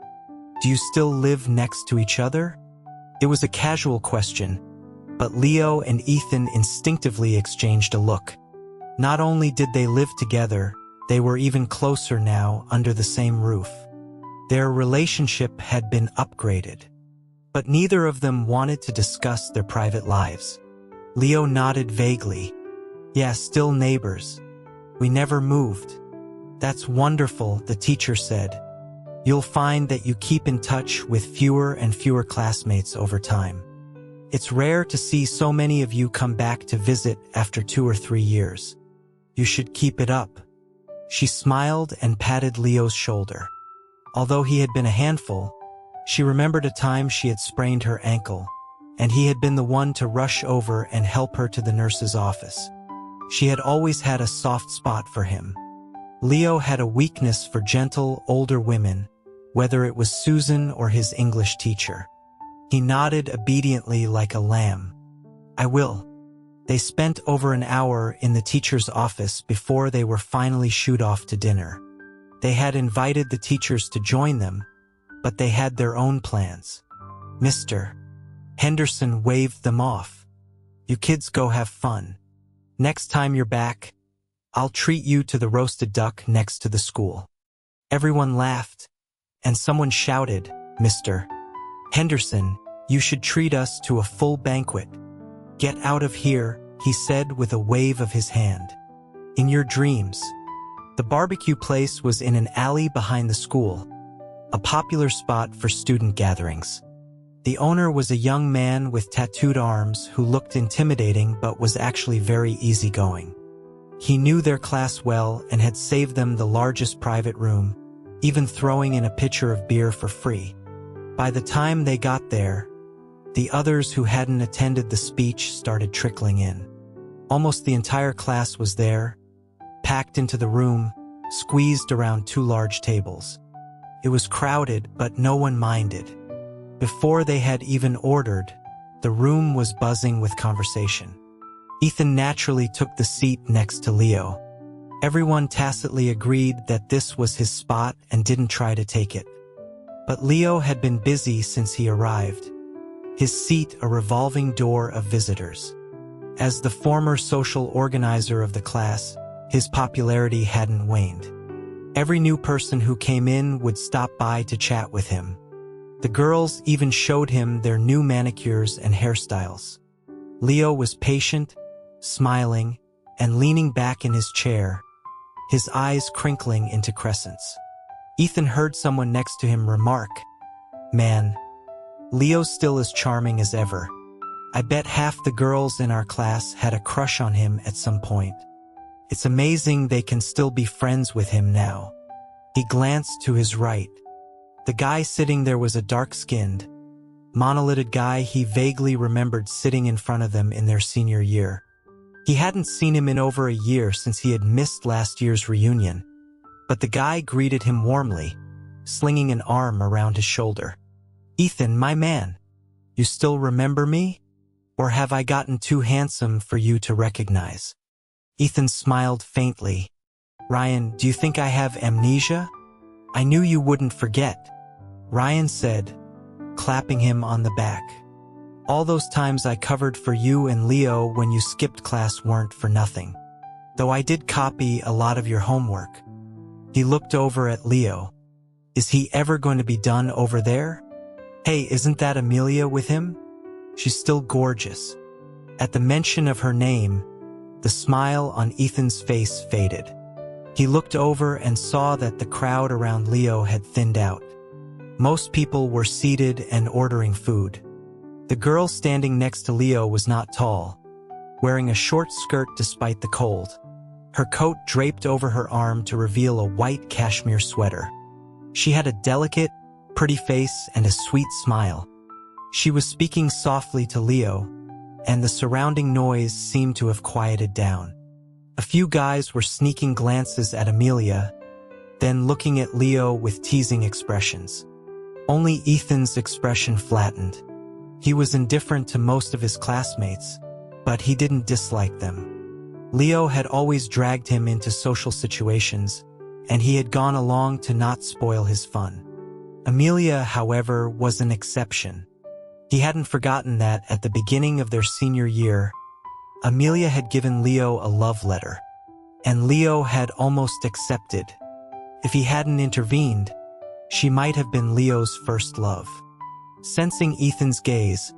Do you still live next to each other?" It was a casual question, but Leo and Ethan instinctively exchanged a look. Not only did they live together, they were even closer now under the same roof. Their relationship had been upgraded, but neither of them wanted to discuss their private lives. Leo nodded vaguely. "Yeah, still neighbors. We never moved." "That's wonderful," the teacher said. "You'll find that you keep in touch with fewer and fewer classmates over time. It's rare to see so many of you come back to visit after 2 or 3 years. You should keep it up." She smiled and patted Leo's shoulder. Although he had been a handful, she remembered a time she had sprained her ankle, and he had been the one to rush over and help her to the nurse's office. She had always had a soft spot for him. Leo had a weakness for gentle, older women, whether it was Susan or his English teacher. He nodded obediently like a lamb. "I will." They spent over an hour in the teacher's office before they were finally shooed off to dinner. They had invited the teachers to join them, but they had their own plans. Mr. Henderson waved them off. "You kids go have fun. Next time you're back, I'll treat you to the roasted duck next to the school." Everyone laughed, and someone shouted, "Mr. Henderson, you should treat us to a full banquet." "Get out of here," he said with a wave of his hand. "In your dreams." The barbecue place was in an alley behind the school, a popular spot for student gatherings. The owner was a young man with tattooed arms who looked intimidating but was actually very easygoing. He knew their class well and had saved them the largest private room, even throwing in a pitcher of beer for free. By the time they got there, the others who hadn't attended the speech started trickling in. Almost the entire class was there, packed into the room, squeezed around 2 large tables. It was crowded, but no one minded. Before they had even ordered, the room was buzzing with conversation. Ethan naturally took the seat next to Leo. Everyone tacitly agreed that this was his spot and didn't try to take it. But Leo had been busy since he arrived. his seat a revolving door of visitors. As the former social organizer of the class, his popularity hadn't waned. Every new person who came in would stop by to chat with him. The girls even showed him their new manicures and hairstyles. Leo was patient, smiling, and leaning back in his chair, his eyes crinkling into crescents. Ethan heard someone next to him remark, "Man, Leo's still as charming as ever. I bet half the girls in our class had a crush on him at some point. It's amazing they can still be friends with him now." He glanced to his right. The guy sitting there was a dark-skinned, monolithed guy he vaguely remembered sitting in front of them in their senior year. He hadn't seen him in over a year since he had missed last year's reunion, but the guy greeted him warmly, slinging an arm around his shoulder. "Ethan, my man, you still remember me? Or have I gotten too handsome for you to recognize?" Ethan smiled faintly. "Ryan, do you think I have amnesia? I knew you wouldn't forget," Ryan said, clapping him on the back. "All those times I covered for you and Leo when you skipped class weren't for nothing. Though I did copy a lot of your homework." He looked over at Leo. "Is he ever going to be done over there? Hey, isn't that Amelia with him? She's still gorgeous." At the mention of her name, the smile on Ethan's face faded. He looked over and saw that the crowd around Leo had thinned out. Most people were seated and ordering food. The girl standing next to Leo was not tall, wearing a short skirt despite the cold. Her coat draped over her arm to reveal a white cashmere sweater. She had a delicate, pretty face and a sweet smile. She was speaking softly to Leo, and the surrounding noise seemed to have quieted down. A few guys were sneaking glances at Amelia, then looking at Leo with teasing expressions. Only Ethan's expression flattened. He was indifferent to most of his classmates, but he didn't dislike them. Leo had always dragged him into social situations, and he had gone along to not spoil his fun. Amelia, however, was an exception. He hadn't forgotten that at the beginning of their senior year, Amelia had given Leo a love letter, and Leo had almost accepted. If he hadn't intervened, she might have been Leo's first love. Sensing Ethan's gaze,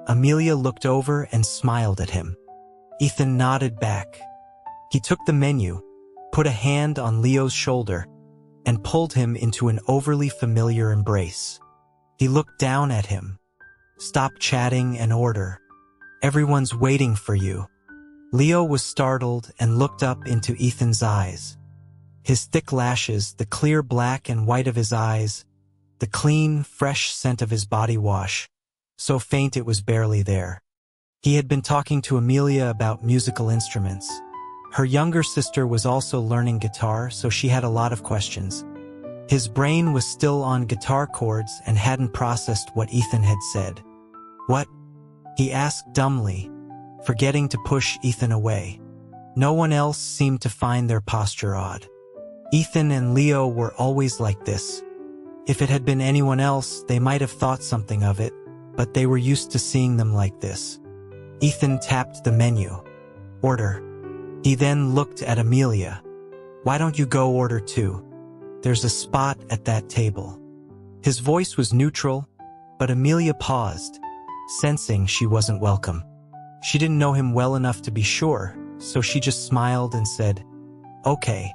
Amelia looked over and smiled at him. Ethan nodded back. He took the menu, put a hand on Leo's shoulder, and pulled him into an overly familiar embrace. He looked down at him. "Stop chatting and order. Everyone's waiting for you." Leo was startled and looked up into Ethan's eyes. His thick lashes, the clear black and white of his eyes, the clean, fresh scent of his body wash, so faint it was barely there. He had been talking to Amelia about musical instruments. Her younger sister was also learning guitar, so she had a lot of questions. His brain was still on guitar chords and hadn't processed what Ethan had said. "What?" he asked dumbly, forgetting to push Ethan away. No one else seemed to find their posture odd. Ethan and Leo were always like this. If it had been anyone else, they might have thought something of it, but they were used to seeing them like this. Ethan tapped the menu. "Order." He then looked at Amelia. "Why don't you go order too? There's a spot at that table." His voice was neutral, but Amelia paused, sensing she wasn't welcome. She didn't know him well enough to be sure, so she just smiled and said, "Okay,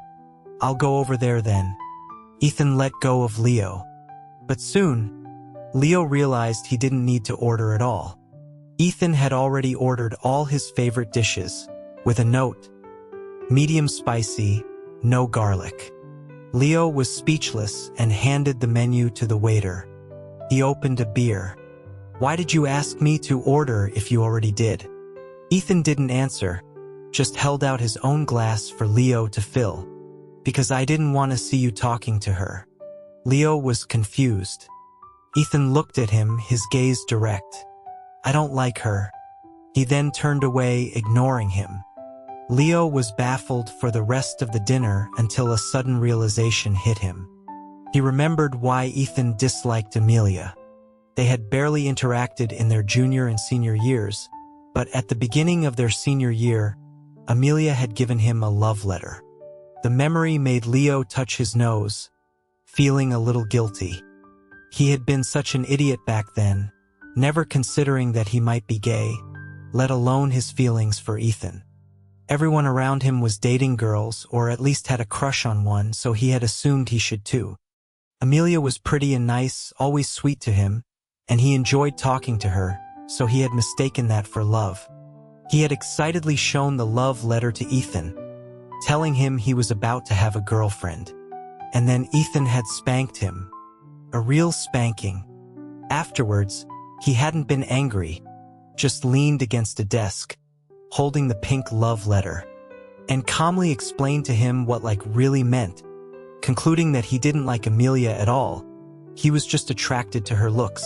I'll go over there then." Ethan let go of Leo. But soon, Leo realized he didn't need to order at all. Ethan had already ordered all his favorite dishes, with a note: medium spicy, no garlic. Leo was speechless and handed the menu to the waiter. He opened a beer. "Why did you ask me to order if you already did?" Ethan didn't answer, just held out his own glass for Leo to fill. "Because I didn't want to see you talking to her." Leo was confused. Ethan looked at him, his gaze direct. "I don't like her." He then turned away, ignoring him. Leo was baffled for the rest of the dinner until a sudden realization hit him. He remembered why Ethan disliked Amelia. They had barely interacted in their junior and senior years, but at the beginning of their senior year, Amelia had given him a love letter. The memory made Leo touch his nose, feeling a little guilty. He had been such an idiot back then, never considering that he might be gay, let alone his feelings for Ethan. Everyone around him was dating girls, or at least had a crush on one, so he had assumed he should too. Amelia was pretty and nice, always sweet to him, and he enjoyed talking to her, so he had mistaken that for love. He had excitedly shown the love letter to Ethan, telling him he was about to have a girlfriend. And then Ethan had spanked him. A real spanking. Afterwards, he hadn't been angry, just leaned against a desk, holding the pink love letter, and calmly explained to him what like really meant, concluding that he didn't like Amelia at all. He was just attracted to her looks.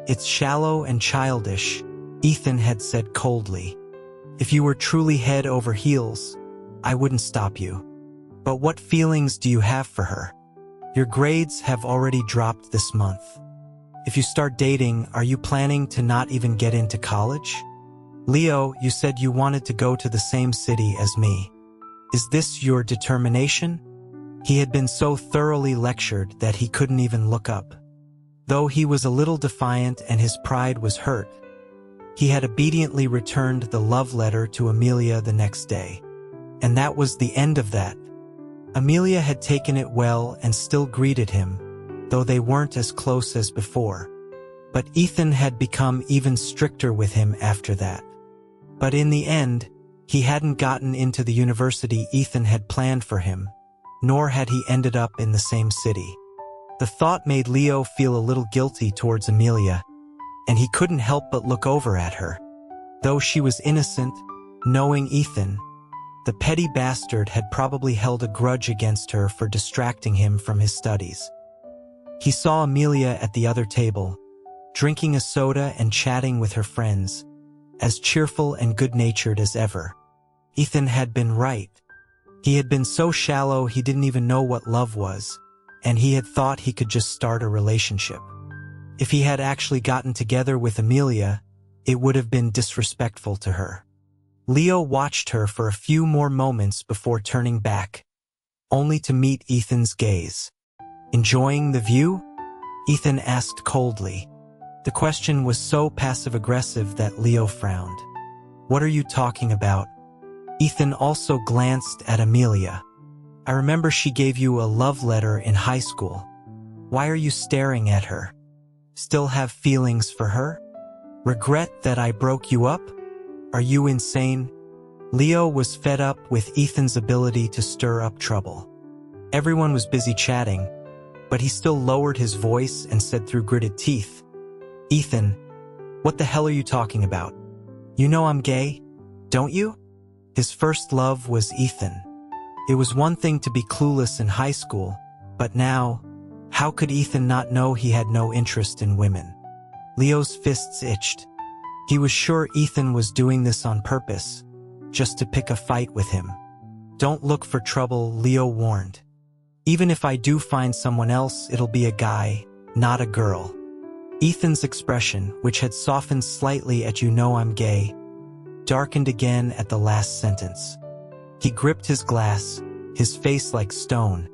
It's shallow and childish, Ethan had said coldly. If you were truly head over heels, I wouldn't stop you. But what feelings do you have for her? Your grades have already dropped this month. If you start dating, are you planning to not even get into college? Leo, you said you wanted to go to the same city as me. Is this your determination? He had been so thoroughly lectured that he couldn't even look up. Though he was a little defiant and his pride was hurt, he had obediently returned the love letter to Amelia the next day. And that was the end of that. Amelia had taken it well and still greeted him, though they weren't as close as before. But Ethan had become even stricter with him after that. But in the end, he hadn't gotten into the university Ethan had planned for him, nor had he ended up in the same city. The thought made Leo feel a little guilty towards Amelia, and he couldn't help but look over at her. Though she was innocent, knowing Ethan, the petty bastard had probably held a grudge against her for distracting him from his studies. He saw Amelia at the other table, drinking a soda and chatting with her friends, as cheerful and good-natured as ever. Ethan had been right. He had been so shallow he didn't even know what love was, and he had thought he could just start a relationship. If he had actually gotten together with Amelia, it would have been disrespectful to her. Leo watched her for a few more moments before turning back, only to meet Ethan's gaze. "Enjoying the view?" Ethan asked coldly. The question was so passive-aggressive that Leo frowned. "What are you talking about?" Ethan also glanced at Amelia. "I remember she gave you a love letter in high school. Why are you staring at her? Still have feelings for her? Regret that I broke you up? Are you insane?" Leo was fed up with Ethan's ability to stir up trouble. Everyone was busy chatting, but he still lowered his voice and said through gritted teeth, "Ethan, what the hell are you talking about? You know I'm gay, don't you?" His first love was Ethan. It was one thing to be clueless in high school, but now, how could Ethan not know he had no interest in women? Leo's fists itched. He was sure Ethan was doing this on purpose, just to pick a fight with him. "Don't look for trouble," Leo warned. "Even if I do find someone else, it'll be a guy, not a girl." Ethan's expression, which had softened slightly at "you know I'm gay," darkened again at the last sentence. He gripped his glass, his face like stone,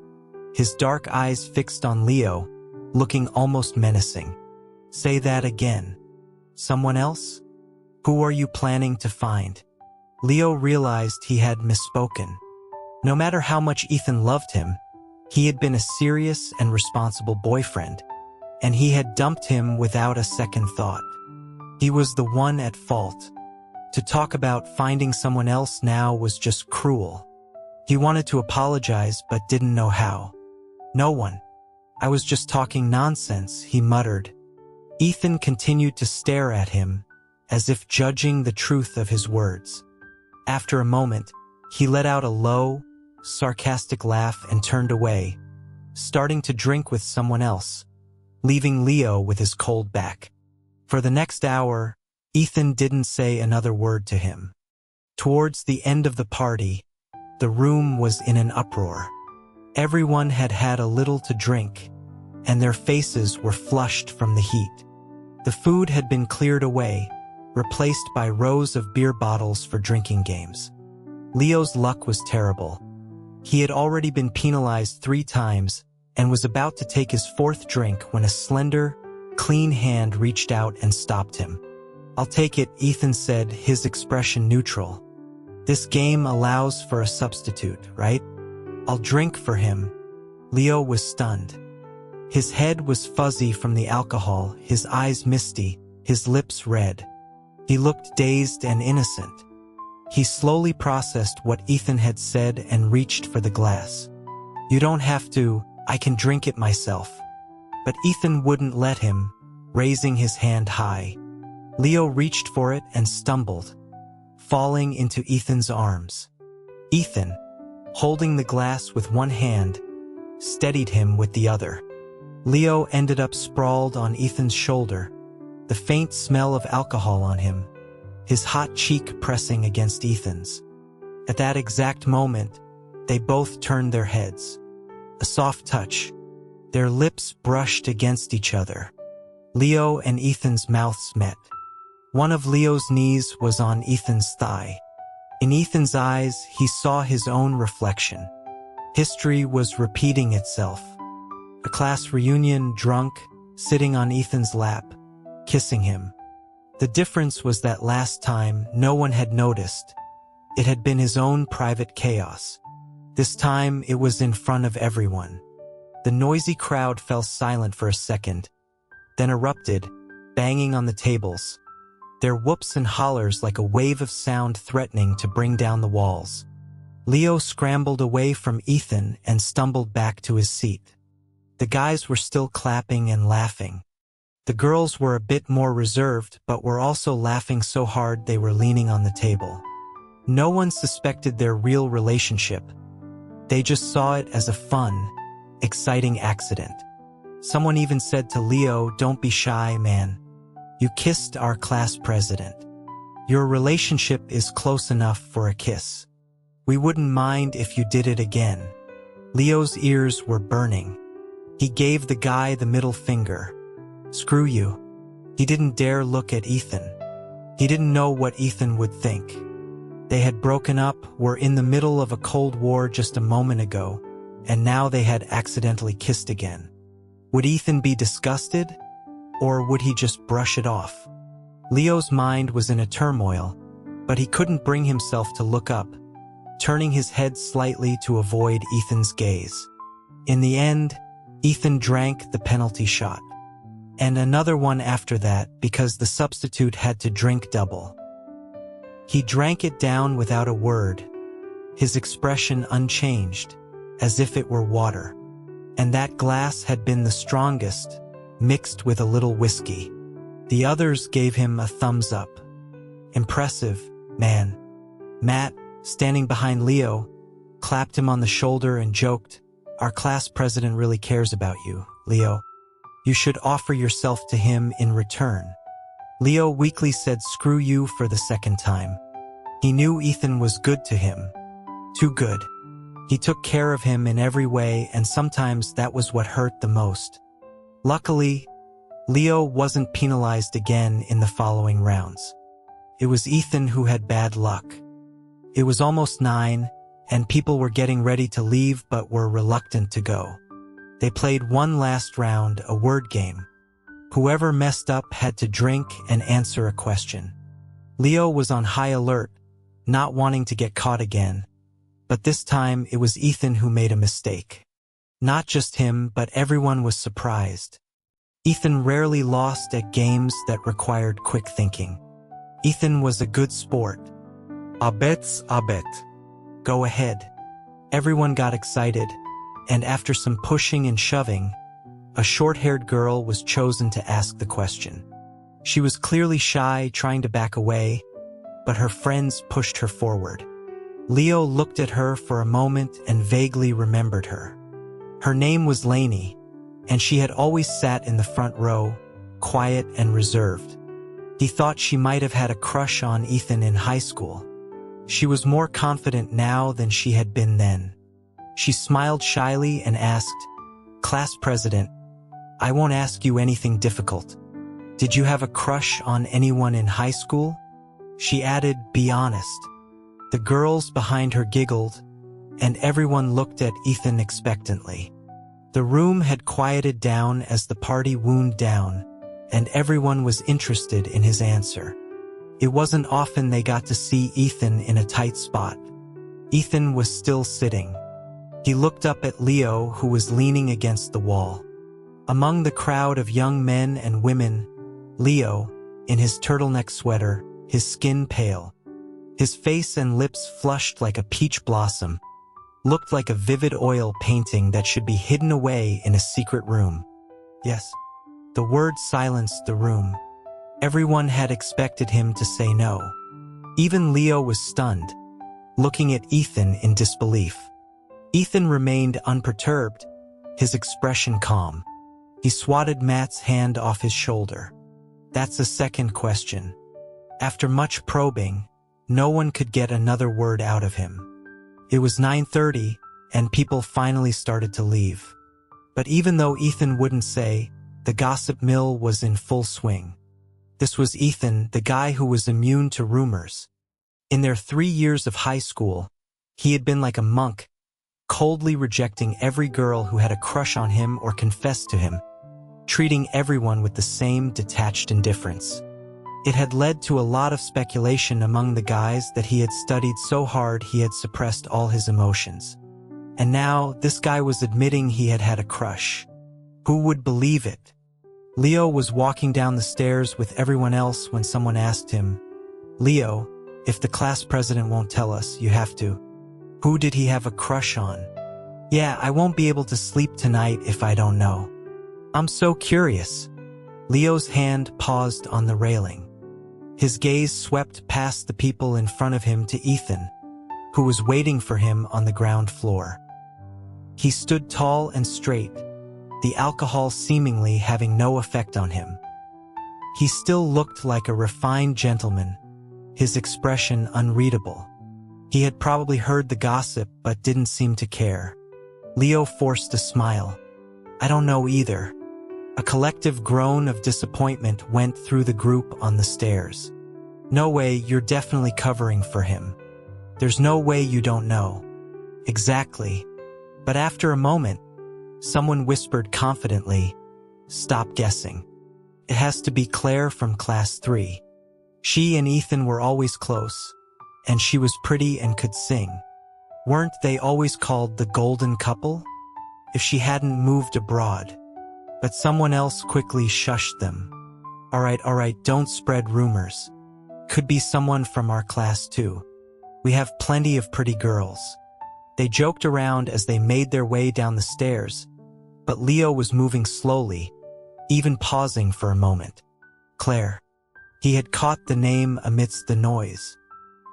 his dark eyes fixed on Leo, looking almost menacing. "Say that again. Someone else? Who are you planning to find?" Leo realized he had misspoken. No matter how much Ethan loved him, he had been a serious and responsible boyfriend, and he had dumped him without a second thought. He was the one at fault. To talk about finding someone else now was just cruel. He wanted to apologize but didn't know how. "No one. I was just talking nonsense," he muttered. Ethan continued to stare at him, as if judging the truth of his words. After a moment, he let out a low, sarcastic laugh and turned away, starting to drink with someone else, leaving Leo with his cold back. For the next hour, Ethan didn't say another word to him. Towards the end of the party, the room was in an uproar. Everyone had had a little to drink, and their faces were flushed from the heat. The food had been cleared away, replaced by rows of beer bottles for drinking games. Leo's luck was terrible. He had already been penalized 3 times and was about to take his 4th drink when a slender, clean hand reached out and stopped him. "I'll take it," Ethan said, his expression neutral. "This game allows for a substitute, right? I'll drink for him." Leo was stunned. His head was fuzzy from the alcohol, his eyes misty, his lips red. He looked dazed and innocent. He slowly processed what Ethan had said and reached for the glass. "You don't have to, I can drink it myself." But Ethan wouldn't let him, raising his hand high. Leo reached for it and stumbled, falling into Ethan's arms. Ethan, holding the glass with one hand, steadied him with the other. Leo ended up sprawled on Ethan's shoulder, the faint smell of alcohol on him, his hot cheek pressing against Ethan's. At that exact moment, they both turned their heads. A soft touch. Their lips brushed against each other. Leo and Ethan's mouths met. One of Leo's knees was on Ethan's thigh. In Ethan's eyes, he saw his own reflection. History was repeating itself. A class reunion, drunk, sitting on Ethan's lap, kissing him. The difference was that last time, no one had noticed. It had been his own private chaos. This time, it was in front of everyone. The noisy crowd fell silent for a second, then erupted, banging on the tables, their whoops and hollers like a wave of sound threatening to bring down the walls. Leo scrambled away from Ethan and stumbled back to his seat. The guys were still clapping and laughing. The girls were a bit more reserved, but were also laughing so hard they were leaning on the table. No one suspected their real relationship. They just saw it as a fun, exciting accident. Someone even said to Leo, "Don't be shy, man. You kissed our class president. Your relationship is close enough for a kiss. We wouldn't mind if you did it again." Leo's ears were burning. He gave the guy the middle finger. "Screw you." He didn't dare look at Ethan. He didn't know what Ethan would think. They had broken up, were in the middle of a Cold War just a moment ago, and now they had accidentally kissed again. Would Ethan be disgusted? Or would he just brush it off? Leo's mind was in a turmoil, but he couldn't bring himself to look up, turning his head slightly to avoid Ethan's gaze. In the end, Ethan drank the penalty shot. And another one after that because the substitute had to drink double. He drank it down without a word, his expression unchanged, as if it were water. And that glass had been the strongest, mixed with a little whiskey. The others gave him a thumbs up. "Impressive, man." Matt, standing behind Leo, clapped him on the shoulder and joked, "Our class president really cares about you, Leo. You should offer yourself to him in return." Leo weakly said "screw you" for the second time. He knew Ethan was good to him. Too good. He took care of him in every way, and sometimes that was what hurt the most. Luckily, Leo wasn't penalized again in the following rounds. It was Ethan who had bad luck. It was almost 9, and people were getting ready to leave but were reluctant to go. They played one last round, a word game. Whoever messed up had to drink and answer a question. Leo was on high alert, not wanting to get caught again. But this time it was Ethan who made a mistake. Not just him, but everyone was surprised. Ethan rarely lost at games that required quick thinking. Ethan was a good sport. "I bet. Go ahead." Everyone got excited, and after some pushing and shoving, a short-haired girl was chosen to ask the question. She was clearly shy, trying to back away, but her friends pushed her forward. Leo looked at her for a moment and vaguely remembered her. Her name was Lainey, and she had always sat in the front row, quiet and reserved. He thought she might have had a crush on Ethan in high school. She was more confident now than she had been then. She smiled shyly and asked, "Class president, I won't ask you anything difficult. "Did you have a crush on anyone in high school?" She added, "Be honest." The girls behind her giggled, and everyone looked at Ethan expectantly. The room had quieted down as the party wound down, and everyone was interested in his answer. It wasn't often they got to see Ethan in a tight spot. Ethan was still sitting. He looked up at Leo, who was leaning against the wall. Among the crowd of young men and women, Leo, in his turtleneck sweater, his skin pale, his face and lips flushed like a peach blossom, looked like a vivid oil painting that should be hidden away in a secret room. Yes, the word silenced the room. Everyone had expected him to say no. Even Leo was stunned, looking at Ethan in disbelief. Ethan remained unperturbed, his expression calm. He swatted Matt's hand off his shoulder. "That's a second question." After much probing, no one could get another word out of him. It was 9:30, and people finally started to leave. But even though Ethan wouldn't say, the gossip mill was in full swing. This was Ethan, the guy who was immune to rumors. In their 3 years of high school, he had been like a monk, coldly rejecting every girl who had a crush on him or confessed to him, treating everyone with the same detached indifference. It had led to a lot of speculation among the guys that he had studied so hard he had suppressed all his emotions. And now, this guy was admitting he had had a crush. Who would believe it? Leo was walking down the stairs with everyone else when someone asked him, "Leo, if the class president won't tell us, you have to. Who did he have a crush on?" "Yeah, I won't be able to sleep tonight if I don't know. I'm so curious." Leo's hand paused on the railing. His gaze swept past the people in front of him to Ethan, who was waiting for him on the ground floor. He stood tall and straight, the alcohol seemingly having no effect on him. He still looked like a refined gentleman, his expression unreadable. He had probably heard the gossip but didn't seem to care. Leo forced a smile. "I don't know either." A collective groan of disappointment went through the group on the stairs. "No way, you're definitely covering for him. There's no way you don't know." "Exactly." But after a moment, someone whispered confidently, "Stop guessing. It has to be Claire from class 3. She and Ethan were always close, and she was pretty and could sing. Weren't they always called the golden couple? If she hadn't moved abroad." But someone else quickly shushed them. All right, don't spread rumors. Could be someone from our class too. We have plenty of pretty girls." They joked around as they made their way down the stairs, but Leo was moving slowly, even pausing for a moment. Claire. He had caught the name amidst the noise.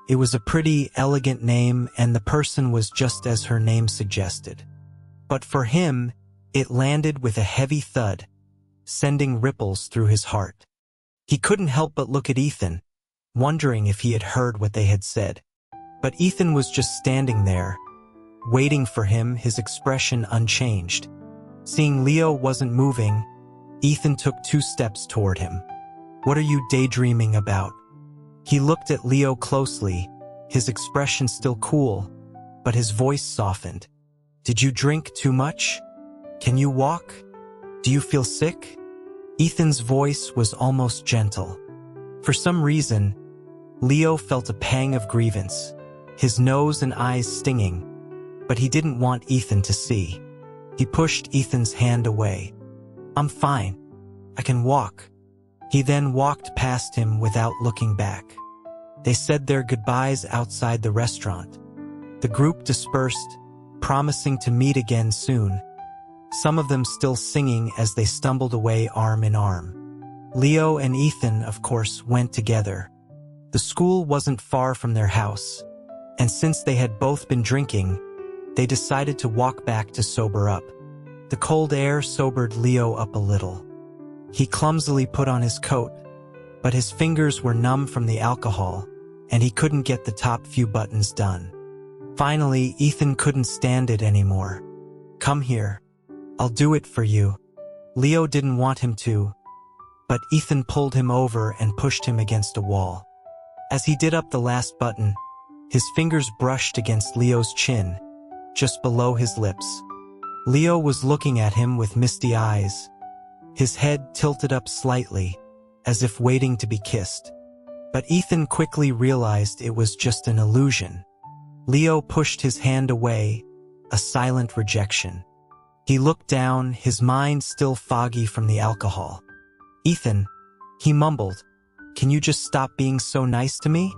It was a pretty, elegant name, and the person was just as her name suggested. But for him, it landed with a heavy thud, sending ripples through his heart. He couldn't help but look at Ethan, wondering if he had heard what they had said. But Ethan was just standing there, waiting for him, his expression unchanged. Seeing Leo wasn't moving, Ethan took 2 steps toward him. "What are you daydreaming about?" He looked at Leo closely, his expression still cool, but his voice softened. "Did you drink too much? Can you walk? Do you feel sick?" Ethan's voice was almost gentle. For some reason, Leo felt a pang of grievance, his nose and eyes stinging, but he didn't want Ethan to see. He pushed Ethan's hand away. "I'm fine. I can walk." He then walked past him without looking back. They said their goodbyes outside the restaurant. The group dispersed, promising to meet again soon, some of them still singing as they stumbled away arm in arm. Leo and Ethan, of course, went together. The school wasn't far from their house, and since they had both been drinking, they decided to walk back to sober up. The cold air sobered Leo up a little. He clumsily put on his coat, but his fingers were numb from the alcohol, and he couldn't get the top few buttons done. Finally, Ethan couldn't stand it anymore. "Come here. I'll do it for you." Leo didn't want him to, but Ethan pulled him over and pushed him against a wall. As he did up the last button, his fingers brushed against Leo's chin, just below his lips. Leo was looking at him with misty eyes, his head tilted up slightly, as if waiting to be kissed. But Ethan quickly realized it was just an illusion. Leo pushed his hand away, a silent rejection. He looked down, his mind still foggy from the alcohol. "Ethan," he mumbled, "can you just stop being so nice to me?"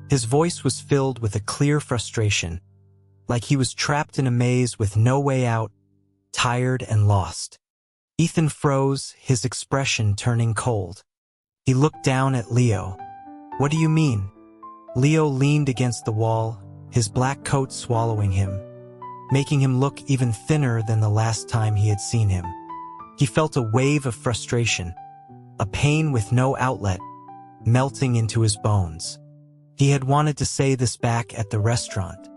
His voice was filled with a clear frustration, like he was trapped in a maze with no way out, tired and lost. Ethan froze, his expression turning cold. He looked down at Leo. "What do you mean?" Leo leaned against the wall, his black coat swallowing him, making him look even thinner than the last time he had seen him. He felt a wave of frustration, a pain with no outlet, melting into his bones. He had wanted to say this back at the restaurant.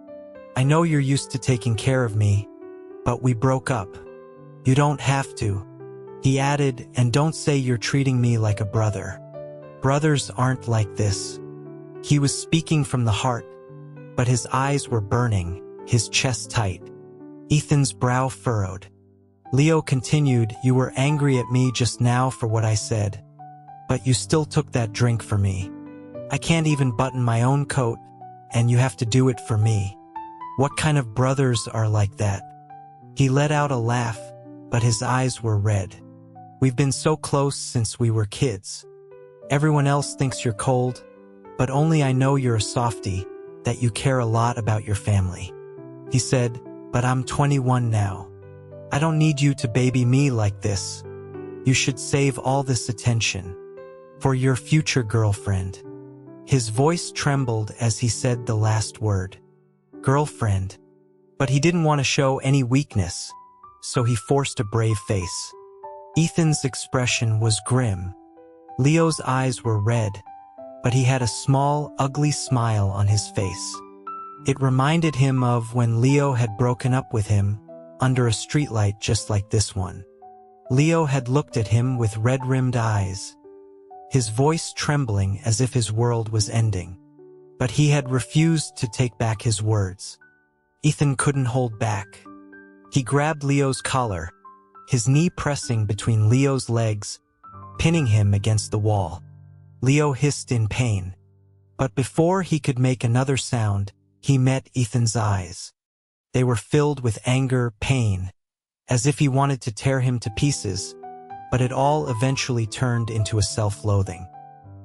"I know you're used to taking care of me, but we broke up. You don't have to." He added, "And don't say you're treating me like a brother. Brothers aren't like this." He was speaking from the heart, but his eyes were burning, his chest tight. Ethan's brow furrowed. Leo continued, "You were angry at me just now for what I said, but you still took that drink for me. I can't even button my own coat, and you have to do it for me. What kind of brothers are like that?" He let out a laugh, but his eyes were red. "We've been so close since we were kids. Everyone else thinks you're cold, but only I know you're a softie, that you care a lot about your family." He said, "But I'm 21 now. I don't need you to baby me like this. You should save all this attention for your future girlfriend." His voice trembled as he said the last word. Girlfriend. But he didn't want to show any weakness, so he forced a brave face. Ethan's expression was grim. Leo's eyes were red, but he had a small, ugly smile on his face. It reminded him of when Leo had broken up with him under a streetlight just like this one. Leo had looked at him with red-rimmed eyes, his voice trembling as if his world was ending. But he had refused to take back his words. Ethan couldn't hold back. He grabbed Leo's collar, his knee pressing between Leo's legs, pinning him against the wall. Leo hissed in pain. But before he could make another sound, he met Ethan's eyes. They were filled with anger, pain, as if he wanted to tear him to pieces, but it all eventually turned into a self-loathing.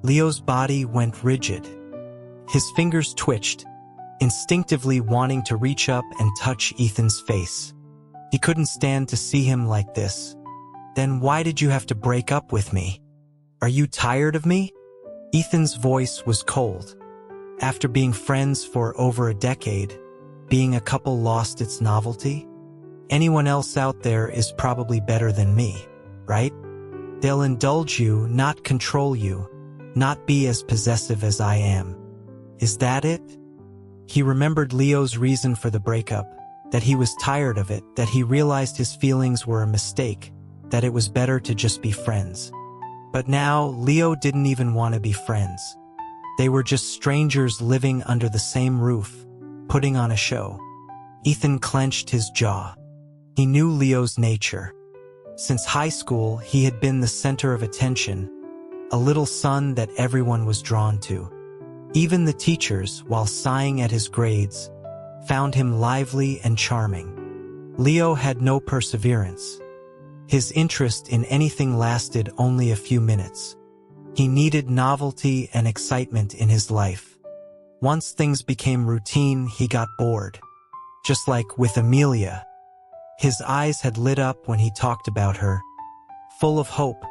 Leo's body went rigid. His fingers twitched, instinctively wanting to reach up and touch Ethan's face. He couldn't stand to see him like this. "Then why did you have to break up with me? Are you tired of me?" Ethan's voice was cold. After being friends for over a decade, being a couple lost its novelty? Anyone else out there is probably better than me, right? They'll indulge you, not control you, not be as possessive as I am. Is that it? He remembered Leo's reason for the breakup, that he was tired of it, that he realized his feelings were a mistake, that it was better to just be friends. But now, Leo didn't even want to be friends. They were just strangers living under the same roof, putting on a show. Ethan clenched his jaw. He knew Leo's nature. Since high school, he had been the center of attention, a little son that everyone was drawn to. Even the teachers, while sighing at his grades, found him lively and charming. Leo had no perseverance. His interest in anything lasted only a few minutes. He needed novelty and excitement in his life. Once things became routine, he got bored. Just like with Amelia. His eyes had lit up when he talked about her, full of hope,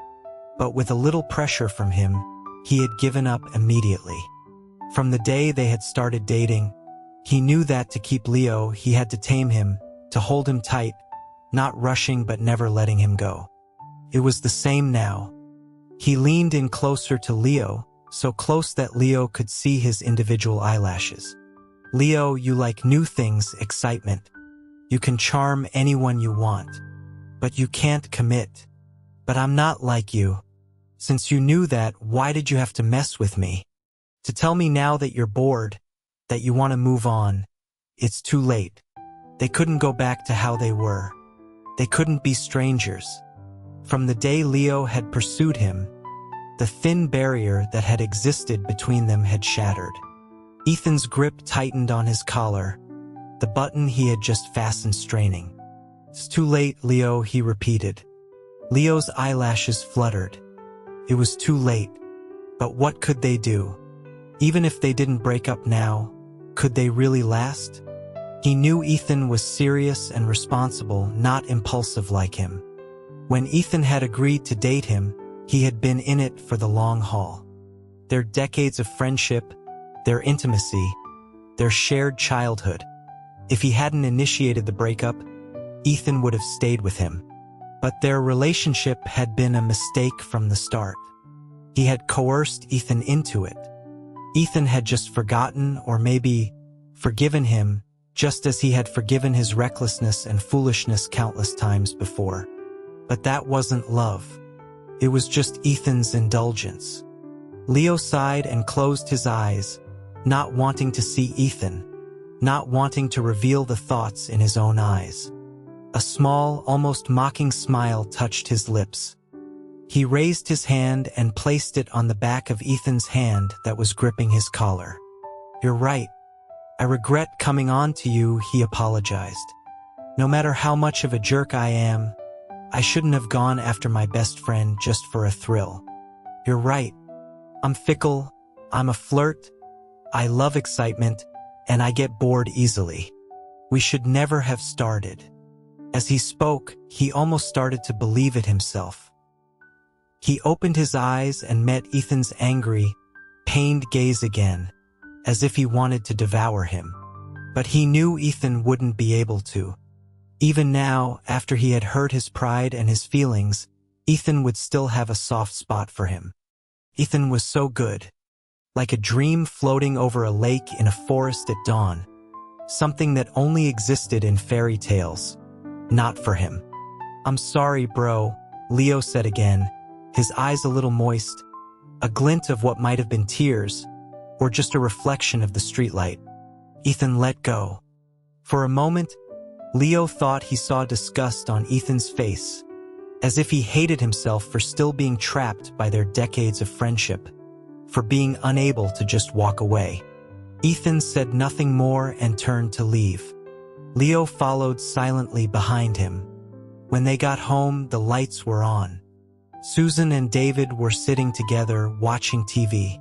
but with a little pressure from him, he had given up immediately. From the day they had started dating, he knew that to keep Leo, he had to tame him, to hold him tight, not rushing but never letting him go. It was the same now. He leaned in closer to Leo, so close that Leo could see his individual eyelashes. "Leo, you like new things, excitement. You can charm anyone you want, but you can't commit. But I'm not like you. Since you knew that, why did you have to mess with me? To tell me now that you're bored, that you want to move on, it's too late. They couldn't go back to how they were. They couldn't be strangers. From the day Leo had pursued him, the thin barrier that had existed between them had shattered. Ethan's grip tightened on his collar, the button he had just fastened straining. It's too late, Leo, he repeated. Leo's eyelashes fluttered. It was too late. But what could they do? Even if they didn't break up now, could they really last? He knew Ethan was serious and responsible, not impulsive like him. When Ethan had agreed to date him, he had been in it for the long haul. Their decades of friendship, their intimacy, their shared childhood. If he hadn't initiated the breakup, Ethan would have stayed with him. But their relationship had been a mistake from the start. He had coerced Ethan into it. Ethan had just forgotten, or maybe forgiven him, just as he had forgiven his recklessness and foolishness countless times before. But that wasn't love. It was just Ethan's indulgence. Leo sighed and closed his eyes, not wanting to see Ethan, not wanting to reveal the thoughts in his own eyes. A small, almost mocking smile touched his lips. He raised his hand and placed it on the back of Ethan's hand that was gripping his collar. You're right. I regret coming on to you, he apologized. No matter how much of a jerk I am, I shouldn't have gone after my best friend just for a thrill. You're right. I'm fickle, I'm a flirt, I love excitement, and I get bored easily. We should never have started. As he spoke, he almost started to believe it himself. He opened his eyes and met Ethan's angry, pained gaze again, as if he wanted to devour him. But he knew Ethan wouldn't be able to. Even now, after he had hurt his pride and his feelings, Ethan would still have a soft spot for him. Ethan was so good. Like a dream floating over a lake in a forest at dawn. Something that only existed in fairy tales. Not for him. I'm sorry, bro, Leo said again, his eyes a little moist, a glint of what might have been tears, or just a reflection of the streetlight. Ethan let go. For a moment, Leo thought he saw disgust on Ethan's face, as if he hated himself for still being trapped by their decades of friendship, for being unable to just walk away. Ethan said nothing more and turned to leave. Leo followed silently behind him. When they got home, the lights were on. Susan and David were sitting together watching TV.